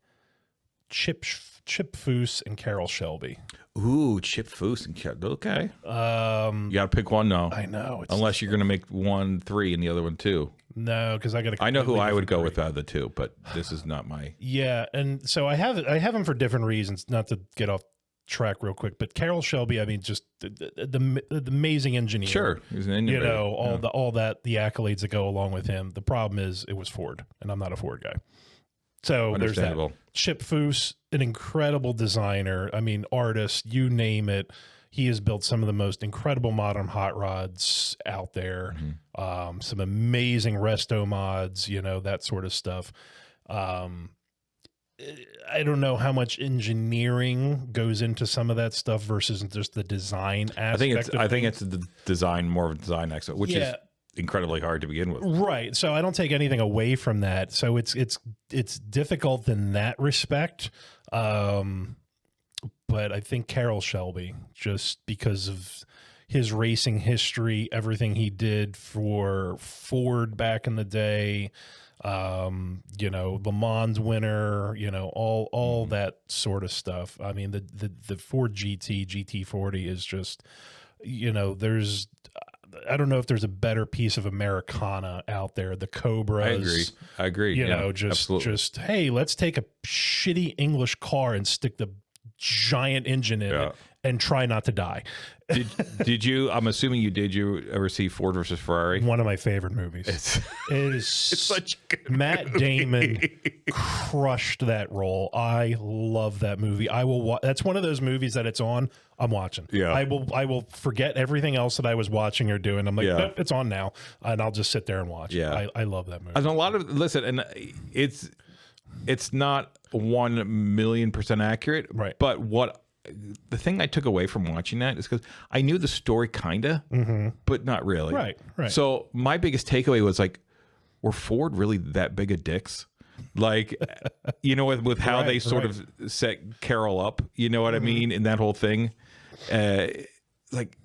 Chip Foose and Carol Shelby. Ooh, Chip Foose and Carol. Okay. You got to pick one now. I know. Unless you're going to make one 3 and the other one 2. No, because I got to. I know who I would go with out of the 2, but this is not my. Yeah, and so I have them for different reasons. Not to get off track real quick, but Carol Shelby, I mean, just the amazing engineer. Sure, he's an engineer. You know, all the accolades that go along with him. The problem is it was Ford, and I'm not a Ford guy. So there's that. Chip Foose, an incredible designer. I mean, artist, you name it. He has built some of the most incredible modern hot rods out there. Some amazing resto mods, you know, that sort of stuff. I don't know how much engineering goes into some of that stuff versus just the design aspect. I think it's the design, more of a design aspect, which is incredibly hard to begin with. Right. So I don't take anything away from that. So it's difficult in that respect. But I think Carol Shelby, just because of his racing history, everything he did for Ford back in the day, you know, Le Mans winner, you know, all that sort of stuff. I mean, the Ford GT40 is just, you know, I don't know if there's a better piece of Americana out there. The Cobras. I agree. You know, just, hey, let's take a shitty English car and stick the giant engine in it and try not to die. Did you? I'm assuming you did. You ever see Ford versus Ferrari? One of my favorite movies. It's such a good Matt movie. Damon crushed that role. I love that movie. I will. That's one of those movies that it's on. I'm watching. Yeah. I will forget everything else that I was watching or doing. I'm like, nope, it's on now, and I'll just sit there and watch. Yeah. I love that movie. And a lot of and it's not 1,000,000% accurate, right? But the thing I took away from watching that is because I knew the story kinda, but not really. Right. So my biggest takeaway was like, were Ford really that big of dicks? Like, you know, with how they sort of set Carol up, you know what I mean? And that whole thing, like,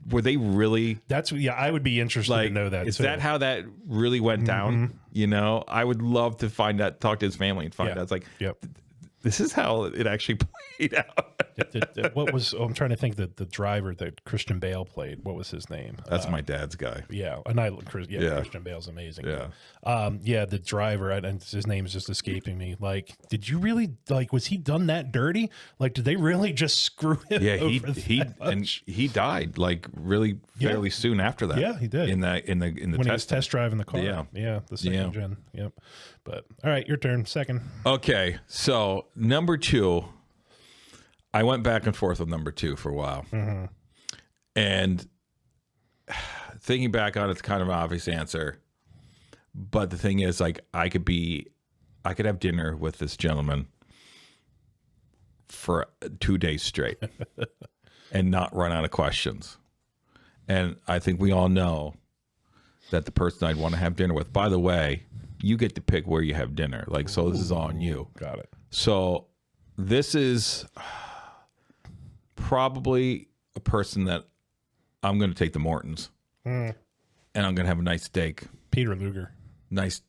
were they really? I would be interested to know that. Is that how that really went down? You know, I would love to find out, talk to his family and find out. It's like, this is how it actually played out. What was? I'm trying to think that the driver that Christian Bale played. What was his name? That's my dad's guy. Yeah, and Christian Bale's amazing. Yeah, the driver, and his name is just escaping me. Like, did you really was he done that dirty? Like, did they really just screw him? Yeah, he died like really fairly soon after that. Yeah, he did in the when he was test driving the car. Yeah, the second gen. Yep. But all right, your turn. Second. Okay, so number 2. I went back and forth with number 2 for a while. And thinking back on it's kind of an obvious answer. But the thing is, like, I could have dinner with this gentleman for 2 days straight and not run out of questions. And I think we all know that the person I'd want to have dinner with, by the way, you get to pick where you have dinner. Like, so this is on you. Got it. So this is probably a person that I'm going to take the Mortons and I'm going to have a nice steak. Peter Luger. Nice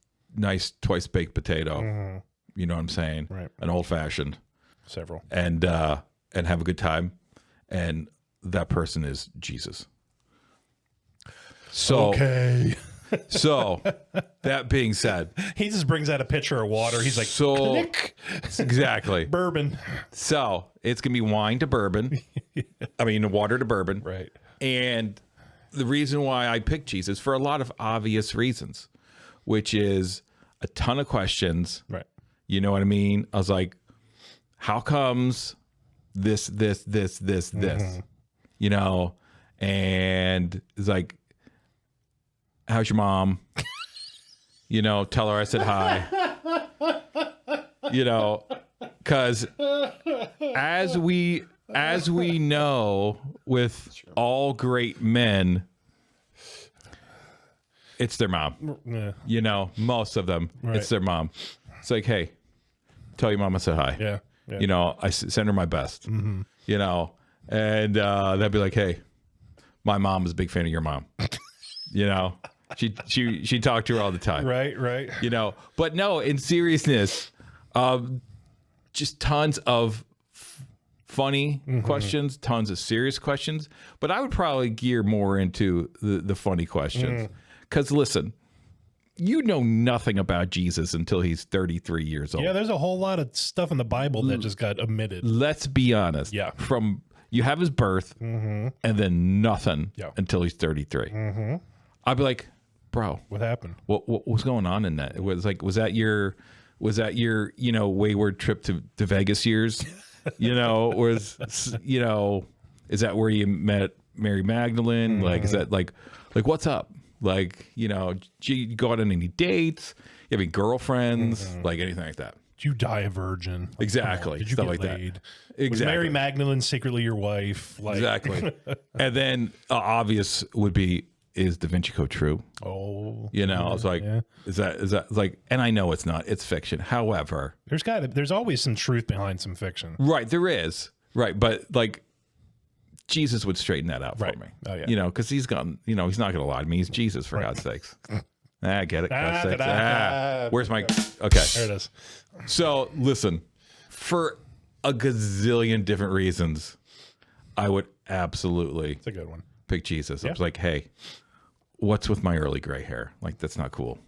twice baked potato. You know what I'm saying? Right. An old fashioned. Several. And have a good time. And that person is Jesus. So, okay. So that being said, he just brings out a pitcher of water. He's like, Click. Exactly. Bourbon. So it's going to be wine to bourbon. I mean, water to bourbon. Right. And the reason why I picked Jesus for a lot of obvious reasons, which is a ton of questions. Right. You know what I mean? I was like, how comes this? you know, and it's like, how's your mom? You know, tell her I said hi. You know, because as we know with all great men, it's their mom. Yeah. You know, most of them, it's their mom. It's like, hey, tell your mom I said hi. Yeah. Yeah. You know, I send her my best. You know, and they'd be like, hey, my mom is a big fan of your mom. You know, she talked to her all the time. Right. You know, but no, in seriousness, just tons of funny questions, tons of serious questions. But I would probably gear more into the funny questions. Because listen, you know nothing about Jesus until he's 33 years old. Yeah, there's a whole lot of stuff in the Bible that just got omitted. Let's be honest. Yeah. From you have his birth and then nothing until he's 33. I'd be like, bro, What happened? what was going on in that? It was like, was that your, you know, wayward trip to Vegas years? You know, you know, is that where you met Mary Magdalene? Like, is that like what's up? Like, you know, do you go out on any dates? You have any girlfriends? Like anything like that? Did you die a virgin? Exactly. Did you Stuff get like laid? that. Was Exactly. Mary Magdalene secretly your wife? Like, Exactly. And then obvious would be, is Da Vinci Code true? Oh, You know, I was like, is that like, and I know it's not, it's fiction. However, there's always some truth behind some fiction. right, there is. Right. But like, Jesus would straighten that out for Right. me. Oh, yeah. You know, because he's gone, you know, he's not going to lie to me. He's Jesus, for God's sakes. I get it. God's sakes. Where's my, okay. There it is. So listen, for a gazillion different reasons, I would absolutely It's a good one. pick Jesus. I was like, hey, what's with my early gray hair? Like, that's not cool.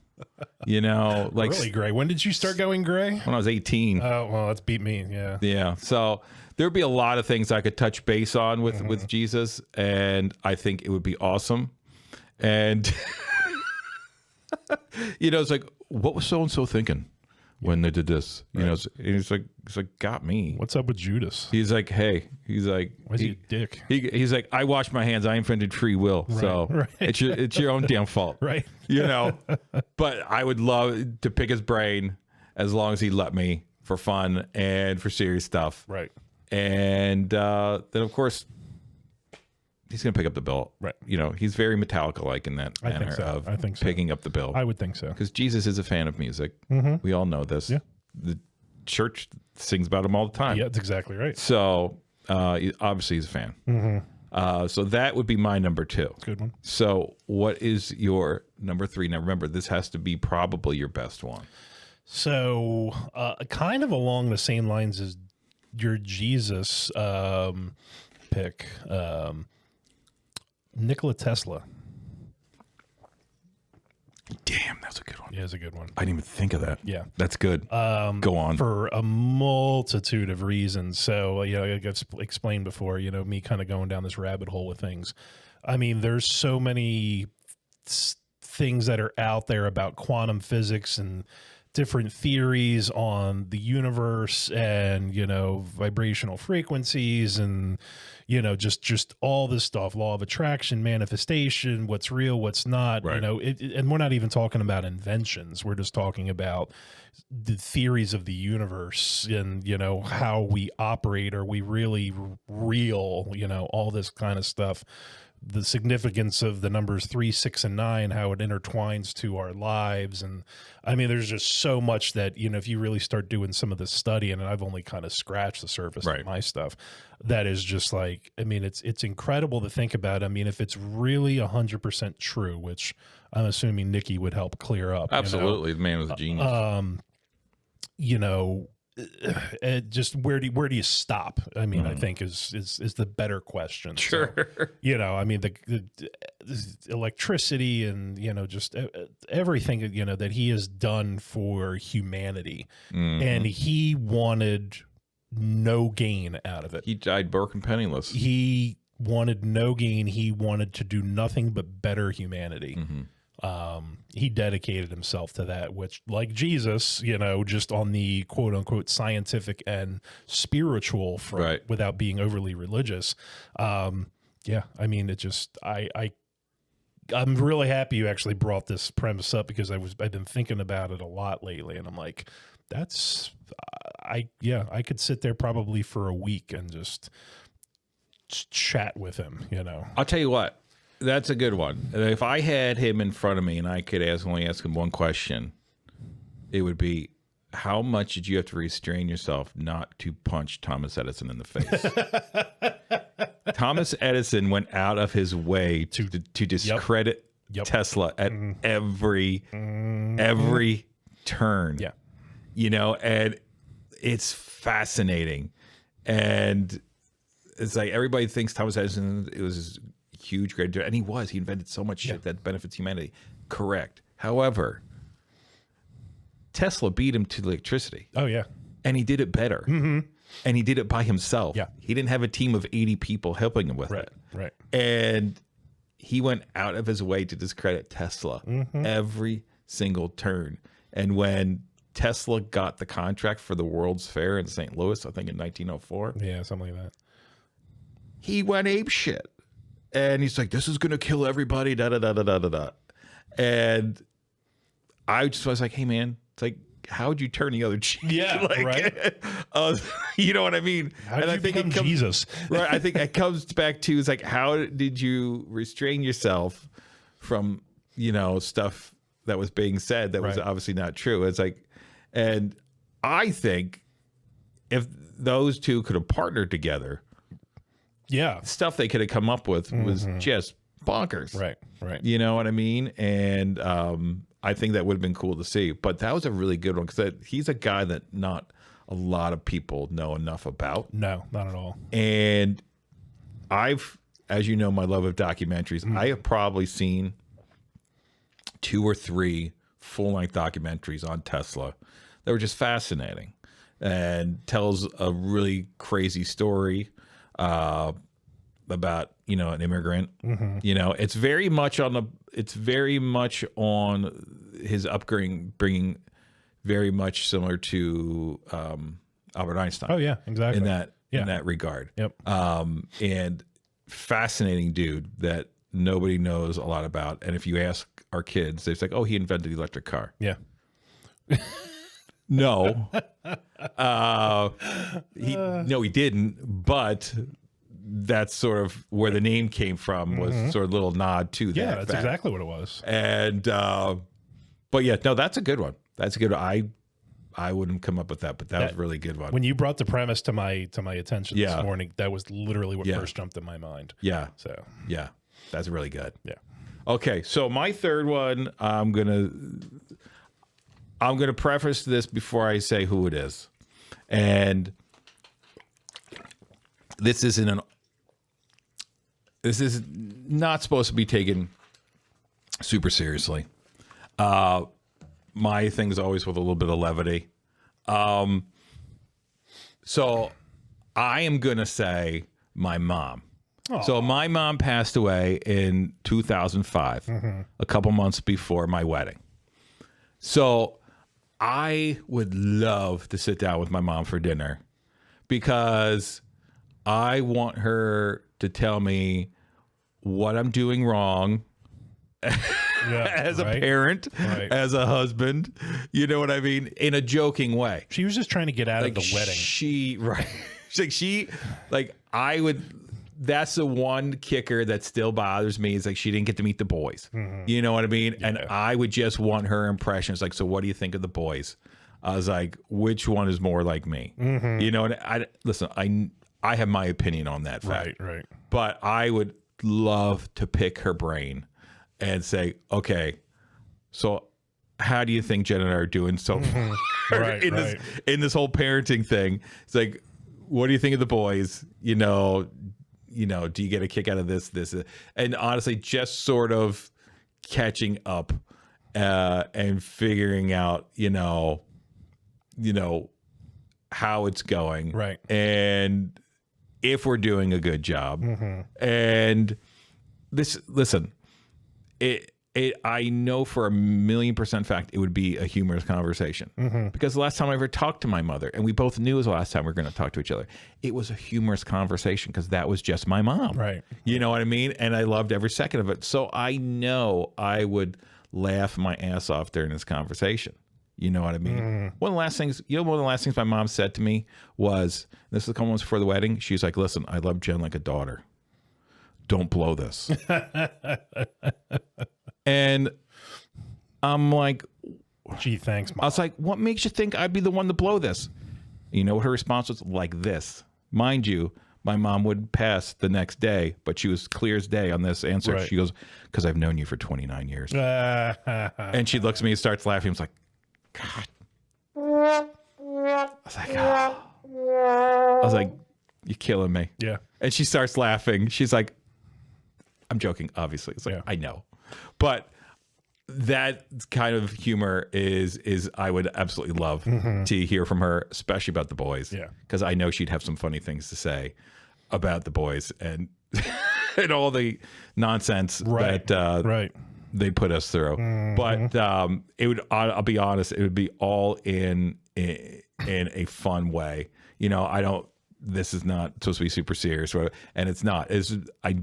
You know, like Really gray. When did you start going gray? when I was 18. Oh, well, that's beat me. Yeah. Yeah. So there'd be a lot of things I could touch base on with Jesus, and I think it would be awesome. And you know, it's like, what was so and so thinking when they did this? You know, he's like, got me. What's up with Judas? He's like, hey, he's like, Why is he a dick? he's like, I washed my hands. I invented free will, so right. it's your own damn fault, Right. You know. But I would love to pick his brain as long as he let me, for fun and for serious stuff. Right. And then of course he's gonna pick up the bill. Right. You know, he's very Metallica-like in that I think manner so. of I think so. picking up the bill. I would think so. Because Jesus is a fan of music. We all know this. Yeah. The church sings about him all the time. Yeah, that's exactly right. So obviously he's a fan. So that would be my number 2. Good one. So what is your number 3? Now remember, this has to be probably your best one. So, kind of along the same lines as your Jesus pick, Nikola Tesla. Damn, that's a good one. Yeah, it's a good one. I didn't even think of that. Yeah. That's good. Go on. For a multitude of reasons. So, you know, I've explained before, you know, me kind of going down this rabbit hole with things. I mean, there's so many things that are out there about quantum physics and different theories on the universe and, you know, vibrational frequencies and, you know, just all this stuff, law of attraction, manifestation, what's real, what's not, Right. you know, and we're not even talking about inventions. We're just talking about the theories of the universe and, you know, how we operate. Are we really real? You know, all this kind of stuff. The significance of the numbers 3, 6, and 9, how it intertwines to our lives. And I mean, there's just so much that, you know, if you really start doing some of the study, and I've only kind of scratched the surface Right. of my stuff, that is just like, I mean, it's incredible to think about. I mean, if it's really 100% true, which I'm assuming Nikki would help clear up. Absolutely. The man was a genius. You know, just where do you stop? I mean, I think is the better question. Sure. So, you know, I mean, the electricity and, you know, just everything, you know, that he has done for humanity, and he wanted no gain out of it. He died broke and penniless. He wanted no gain. He wanted to do nothing but better humanity. He dedicated himself to that, which, like Jesus, you know, just on the quote unquote scientific and spiritual front, Right. without being overly religious, Yeah. I mean, it just, I'm really happy you actually brought this premise up because I've been thinking about it a lot lately, and I'm like, I could sit there probably for a week and just chat with him, you know. I'll tell you what, that's a good one. If I had him in front of me and I could only ask him one question, it would be, how much did you have to restrain yourself not to punch Thomas Edison in the face? Thomas Edison went out of his way to discredit Tesla at every turn. Yeah. You know, and it's fascinating. And it's like everybody thinks Thomas Edison, it was this huge, great, and he was. He invented so much shit that benefits humanity. Correct. However, Tesla beat him to electricity. Oh, yeah. And he did it better. And he did it by himself. Yeah. He didn't have a team of 80 people helping him with it. Right. And he went out of his way to discredit Tesla every single turn. And when Tesla got the contract for the World's Fair in St. Louis, I think in 1904. Yeah, something like that. He went ape shit. And he's like, this is going to kill everybody, da-da-da-da-da-da-da. And I just was like, hey, man, it's like, how'd you turn the other cheek? Yeah, like, right. You know what I mean? How did you become Jesus? Right. I think it comes back to, it's like, how did you restrain yourself from, you know, stuff that was being said that was obviously not true? It's like, and I think if those two could have partnered together, stuff they could have come up with was just bonkers. Right. You know what I mean? And I think that would have been cool to see. But that was a really good one because he's a guy that not a lot of people know enough about. No, not at all. And as you know, my love of documentaries, I have probably seen 2 or 3 full-length documentaries on Tesla that were just fascinating and tells a really crazy story about, you know, an immigrant. You know, it's very much on his upbringing, bringing very much similar to Albert Einstein. Oh yeah, exactly. In that regard. Yep. And fascinating dude that nobody knows a lot about. And if you ask our kids, they're like, oh, he invented the electric car. Yeah. No. He didn't, but that's sort of where the name came from, was sort of a little nod to that. Yeah, that's fact. exactly what it was. And but yeah, no, that's a good one. That's a good one. I wouldn't come up with that, but that was a really good one. When you brought the premise to my attention this morning, that was literally what first jumped in my mind. Yeah. So yeah, that's really good. Yeah. Okay, so my third one, I'm gonna preface this before I say who it is, and this is not supposed to be taken super seriously. My thing is always with a little bit of levity. So I am going to say my mom. Aww. So my mom passed away in 2005, a couple months before my wedding. So I would love to sit down with my mom for dinner because I want her to tell me what I'm doing wrong as a parent, as a husband, you know what I mean? In a joking way. She was just trying to get out of the wedding. That's the one kicker that still bothers me, is like she didn't get to meet the boys. You know what I mean? Yeah. And I would just want her impressions. Like, so what do you think of the boys? I was like, which one is more like me? You know, and I have my opinion on that fact. Right. But I would love to pick her brain and say, okay, so how do you think Jen and I are doing so far in this whole parenting thing? It's like, what do you think of the boys? You know, do you get a kick out of this? And honestly, just sort of catching up and figuring out, you know, how it's going. Right. And if we're doing a good job. And listen, I know for 1,000,000% fact it would be a humorous conversation because the last time I ever talked to my mother, and we both knew it was the last time we were going to talk to each other, it was a humorous conversation because that was just my mom. Right. You know what I mean? And I loved every second of it. So I know I would laugh my ass off during this conversation. You know what I mean? One of the last things, one of the last things my mom said to me was, this is a couple months before the wedding. She's like, listen, I love Jen like a daughter. Don't blow this. And I'm like, gee, thanks, Mom. I was like, what makes you think I'd be the one to blow this? You know what her response was? Like this. Mind you, my mom would pass the next day, but she was clear as day on this answer. Right. She goes, because I've known you for 29 years. And she looks at me and starts laughing. I was like, God. I was like, oh. I was like, you're killing me. Yeah. And she starts laughing. She's like, I'm joking, obviously. It's like, Yeah. I know. But that kind of humor is I would absolutely love to hear from her, especially about the boys. Yeah. Because I know she'd have some funny things to say about the boys and and all the nonsense that Right. they put us through. But it would, I'll be honest, it would be all in a fun way. You know, this is not supposed to be super serious, and it's not. I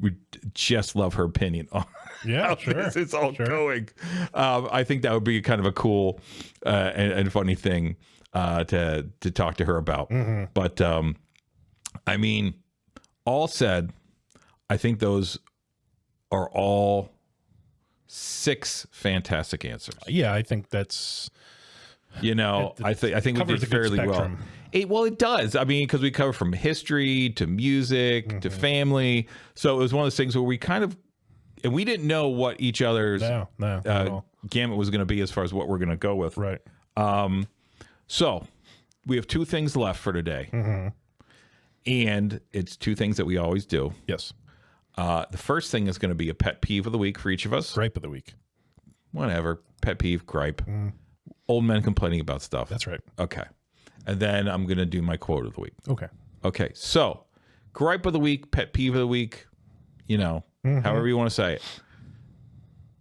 would just love her opinion on Yeah, how sure. this is all going. I think that would be kind of a cool and funny thing to talk to her about. But I mean, all said, I think those are all 6 fantastic answers. Yeah, I think that's, You know, I think we covers did a good fairly well. spectrum. Well, it does. I mean, because we cover from history to music to family. So it was one of those things where we kind of, and we didn't know what each other's no, not at all. gamut was going to be as far as what we're going to go with. Right. So we have 2 things left for today. And it's 2 things that we always do. Yes. The first thing is going to be a pet peeve of the week for each of us. Gripe of the week. Whatever. Pet peeve, gripe. Old men complaining about stuff. That's right. Okay. And then I'm going to do my quote of the week. Okay. Okay. So, gripe of the week, pet peeve of the week, you know, however you want to say it.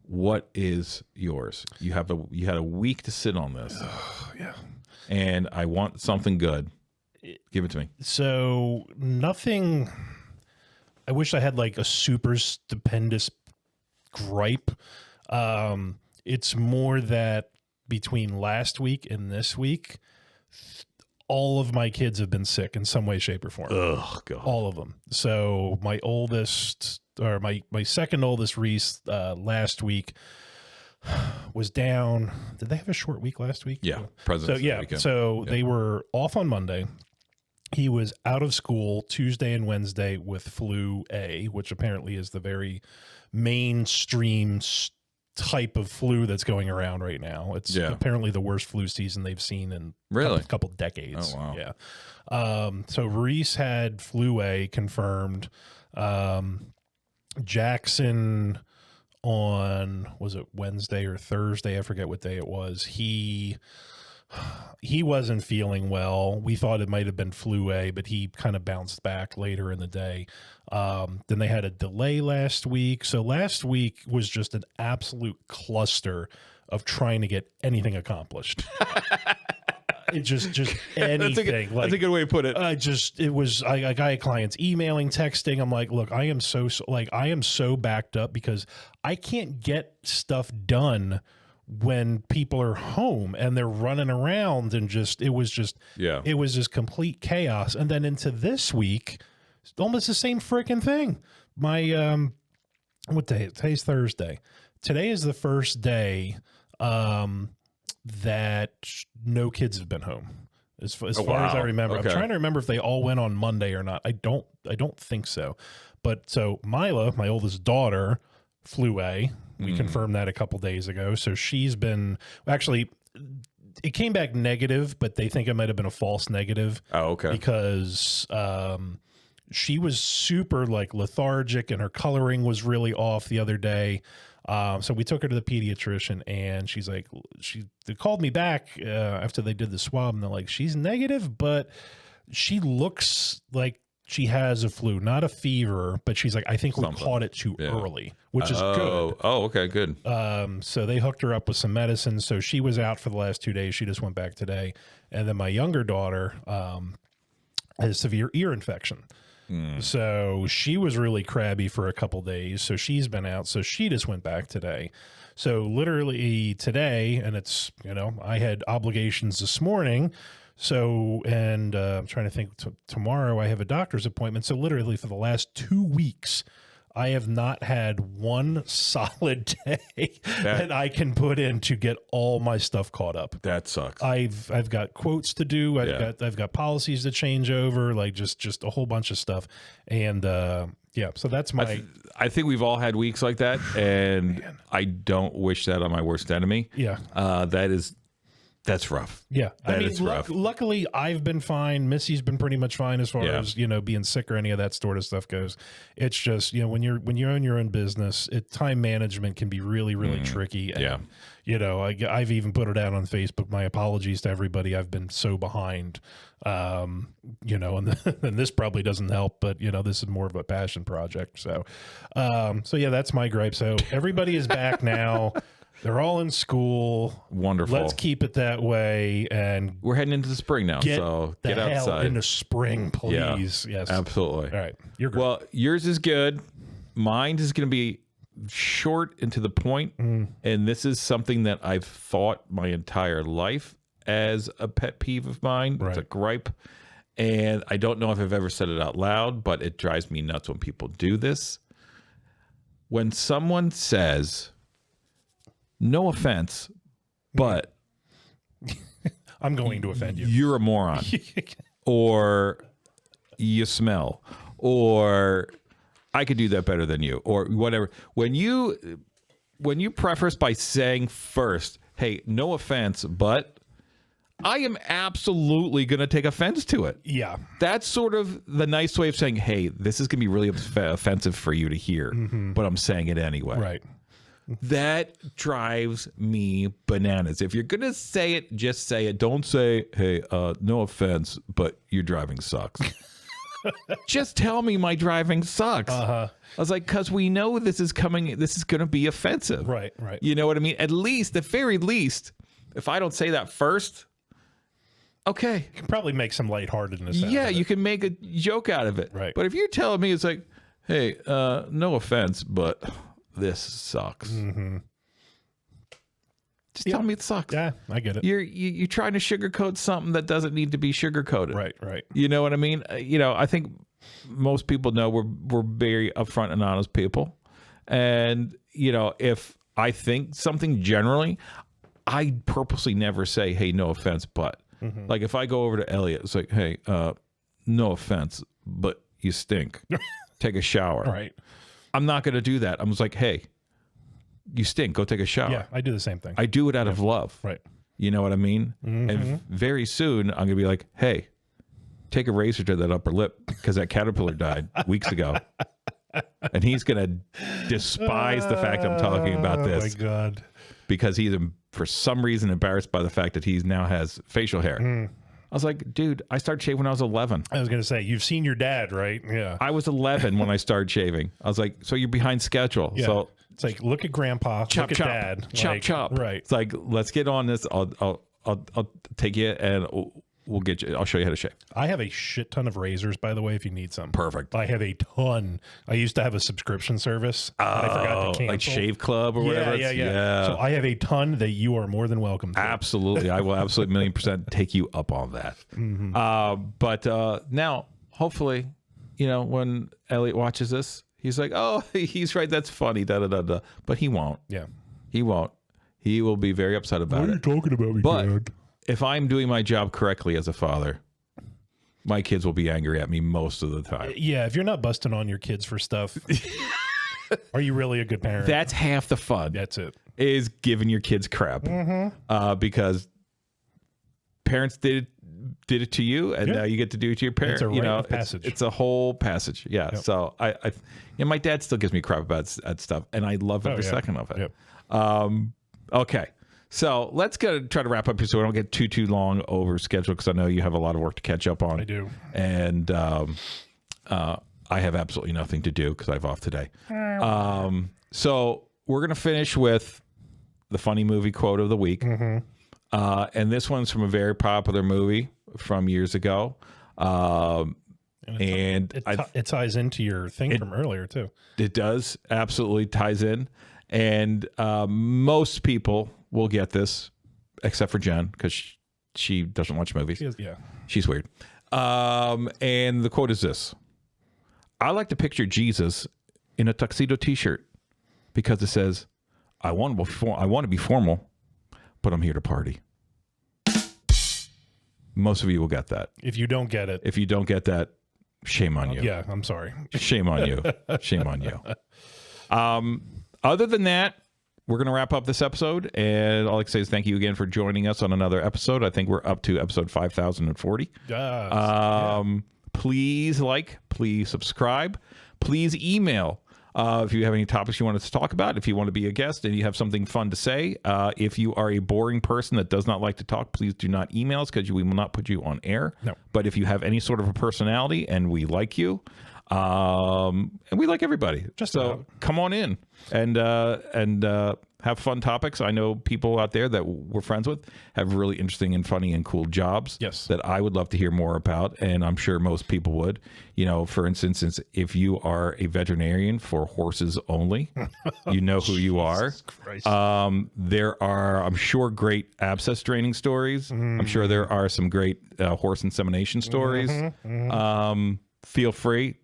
What is yours? You had a week to sit on this. Yeah. And I want something good. Give it to me. So nothing. I wish I had like a super stupendous gripe. It's more that between last week and this week, all of my kids have been sick in some way, shape, or form. Oh, God. All of them. So my oldest, or my second oldest, Reese, last week was down. Did they have a short week last week? Yeah. So President's yeah. weekend. So they were off on Monday. He was out of school Tuesday and Wednesday with flu A, which apparently is the very mainstream type of flu that's going around right now. It's apparently the worst flu season they've seen in a couple decades. Oh, wow. Yeah. So Reese had flu A confirmed. Jackson on, was it Wednesday or Thursday? I forget what day it was. He wasn't feeling well. We thought it might have been flu A, but he kind of bounced back later in the day. Then they had a delay last week. So last week was just an absolute cluster of trying to get anything accomplished. It just anything. That's a good way to put it. I got clients emailing, texting. I'm like, look, I am so backed up because I can't get stuff done when people are home and they're running around, and it was just complete chaos. And then into this week, almost the same freaking thing. My what day? Today's Thursday. Today is the first day that no kids have been home. As far as I remember. Okay. I'm trying to remember if they all went on Monday or not. I don't think so. But so Mila, my oldest daughter, flu A. We confirmed that a couple days ago. So she's been, actually, it came back negative, but they think it might have been a false negative. Oh, okay. Because she was super lethargic and her coloring was really off the other day. So we took her to the pediatrician, and she's like, they called me back after they did the swab, and they're like, she's negative, but she looks like she has a flu, not a fever, but she's like, I think we caught it too early, which is good. Oh, okay, good. So they hooked her up with some medicine. So she was out for the last 2 days. She just went back today. And then my younger daughter has severe ear infection. So she was really crabby for a couple days. So she's been out. So she just went back today. So literally today, and it's, you know, I had obligations this morning. So, and I'm trying to think, tomorrow I have a doctor's appointment. So literally for the last 2 weeks, I have not had one solid day that I can put in to get all my stuff caught up. That sucks. I've got quotes to do. I've got policies to change over, like just a whole bunch of stuff. And yeah, so that's my. I think we've all had weeks like that, and I don't wish that on my worst enemy. Yeah, that's rough. Yeah, I mean, rough. Luckily, I've been fine. Missy's been pretty much fine as far as, you know, being sick or any of that sort of stuff goes. It's just, you know, when you own your own business, time management can be really, really tricky. And, you know, I've even put it out on Facebook. My apologies to everybody. I've been so behind. You know, and this probably doesn't help, but you know, this is more of a passion project. So, so yeah, that's my gripe. So everybody is back now. They're all in school. Wonderful. Let's keep it that way. And we're heading into the spring now, so get outside. Into spring, please. Yeah, yes, absolutely. All right, you're great. Well, yours is good. Mine is going to be short and to the point, and this is something that I've thought my entire life as a pet peeve of mine. It's a gripe, and I don't know if I've ever said it out loud, but it drives me nuts when people do this. When someone says, no offense, but I'm going to offend you. You're a moron, or you smell, or I could do that better than you, or whatever. When you preface by saying first, hey, no offense, but I am absolutely going to take offense to it. Yeah. That's sort of the nice way of saying, hey, this is going to be really offensive for you to hear, but I'm saying it anyway. Right. That drives me bananas. If you're going to say it, just say it. Don't say, hey, no offense, but your driving sucks. Just tell me my driving sucks. I was like, because we know this is coming. This is going to be offensive. Right, right. You know what I mean? At least, the very least, if I don't say that first, okay. You can probably make some lightheartedness out of it. You can make a joke out of it. Right. But if you're telling me, it's like, hey, no offense, but this sucks. Just tell me it sucks. Yeah, I get it. You're trying to sugarcoat something that doesn't need to be sugarcoated. Right, right. You know what I mean? You know, I think most people know we're very upfront and honest people. And, you know, if I think something generally, I purposely never say, hey, no offense, but. Like if I go over to Elliot, it's like, hey, no offense, but you stink. Take a shower. Right. I'm not going to do that. I'm just like, hey, you stink. Go take a shower. Yeah, I do the same thing. I do it out of love. Right. You know what I mean? And very soon I'm going to be like, hey, take a razor to that upper lip because that caterpillar died weeks ago. And he's going to despise the fact I'm talking about this. Oh, my God. Because he's, for some reason, embarrassed by the fact that he now has facial hair. I was like, dude, I started shaving when I was 11. I was going to say, you've seen your dad, right? Yeah. I was 11 when I started shaving. I was like, so you're behind schedule. Yeah. So it's like, look at grandpa, chop, look chop, at dad. chop, like, chop. Right. It's like, let's get on this. I'll take you and we'll get you. I'll show you how to shave. I have a shit ton of razors, by the way, if you need some. Perfect. I have a ton. I used to have a subscription service. I forgot to cancel. Like Shave Club or whatever. Yeah. So I have a ton that you are more than welcome to. Absolutely. I will absolutely 1,000,000% take you up on that. But now, hopefully, you know, when Elliot watches this, he's like, oh, he's right. That's funny. Da, da, da, da. But he won't. Yeah. He won't. He will be very upset about it. What are you talking about me, But Dad? if I'm doing my job correctly as a father, my kids will be angry at me most of the time. Yeah, if you're not busting on your kids for stuff, are you really a good parent? That's half the fun. That's it. Is giving your kids crap. Because parents did it to you, and now you get to do it to your parents. It's a rite you know, of passage. It's a whole passage. Yeah. Yep. So my dad still gives me crap about that stuff, and I love every second of it. Yep. Okay. So let's try to wrap up here so we don't get too long over schedule, because I know you have a lot of work to catch up on. I do. And I have absolutely nothing to do because I have off today. So we're going to finish with the funny movie quote of the week. And this one's from a very popular movie from years ago. And it ties into your thing from earlier too. It does, absolutely ties in. And most people will get this, except for Jen, because she doesn't watch movies. She's weird. And the quote is this: I like to picture Jesus in a tuxedo T-shirt because it says, I want to be formal, but I'm here to party. Most of you will get that. If you don't get it, shame on you. Yeah, I'm sorry. Shame on you. Shame on you. Other than that, we're going to wrap up this episode. And all I can say is thank you again for joining us on another episode. I think we're up to episode 5040. Please please subscribe. Please email if you have any topics you want us to talk about, if you want to be a guest and you have something fun to say. If you are a boring person that does not like to talk, please do not email us because we will not put you on air. No. But if you have any sort of a personality and we like you, and we like everybody, come on in and have fun topics. I know people out there that we're friends with have really interesting and funny and cool jobs that I would love to hear more about, and I'm sure most people would. You know, for instance, if you are a veterinarian for horses only, you know who you are. There are, I'm sure, great abscess draining stories. I'm sure there are some great horse insemination stories. Feel free.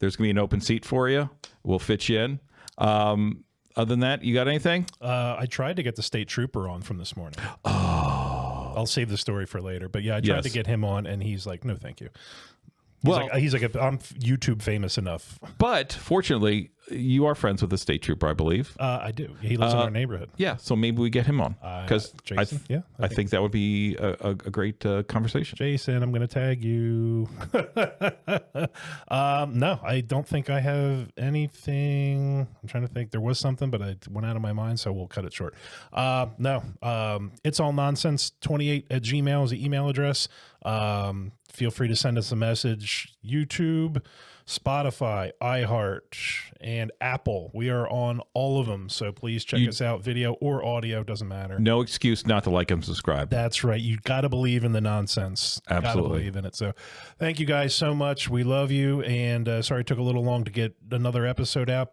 There's going to be an open seat for you. We'll fit you in. Other than that, you got anything? I tried to get the state trooper on from this morning. I'll save the story for later. But yeah, I tried to get him on, and he's like, no, thank you. He's like I'm YouTube famous enough. But fortunately, you are friends with the state trooper, I believe. I do. He lives in our neighborhood. Yeah, so maybe we get him on because I think that would be a great conversation. Jason, I'm going to tag you. No, I don't think I have anything. I'm trying to think. There was something, but it went out of my mind, so we'll cut it short. No, it's all nonsense. 28@gmail is the email address. Feel free to send us a message. YouTube, Spotify, iHeart, and Apple. We are on all of them, so please check us out. Video or audio, doesn't matter. No excuse not to like and subscribe. That's right. You got to believe in the nonsense. Absolutely. Got to believe in it. So thank you guys so much. We love you, and sorry it took a little long to get another episode out, but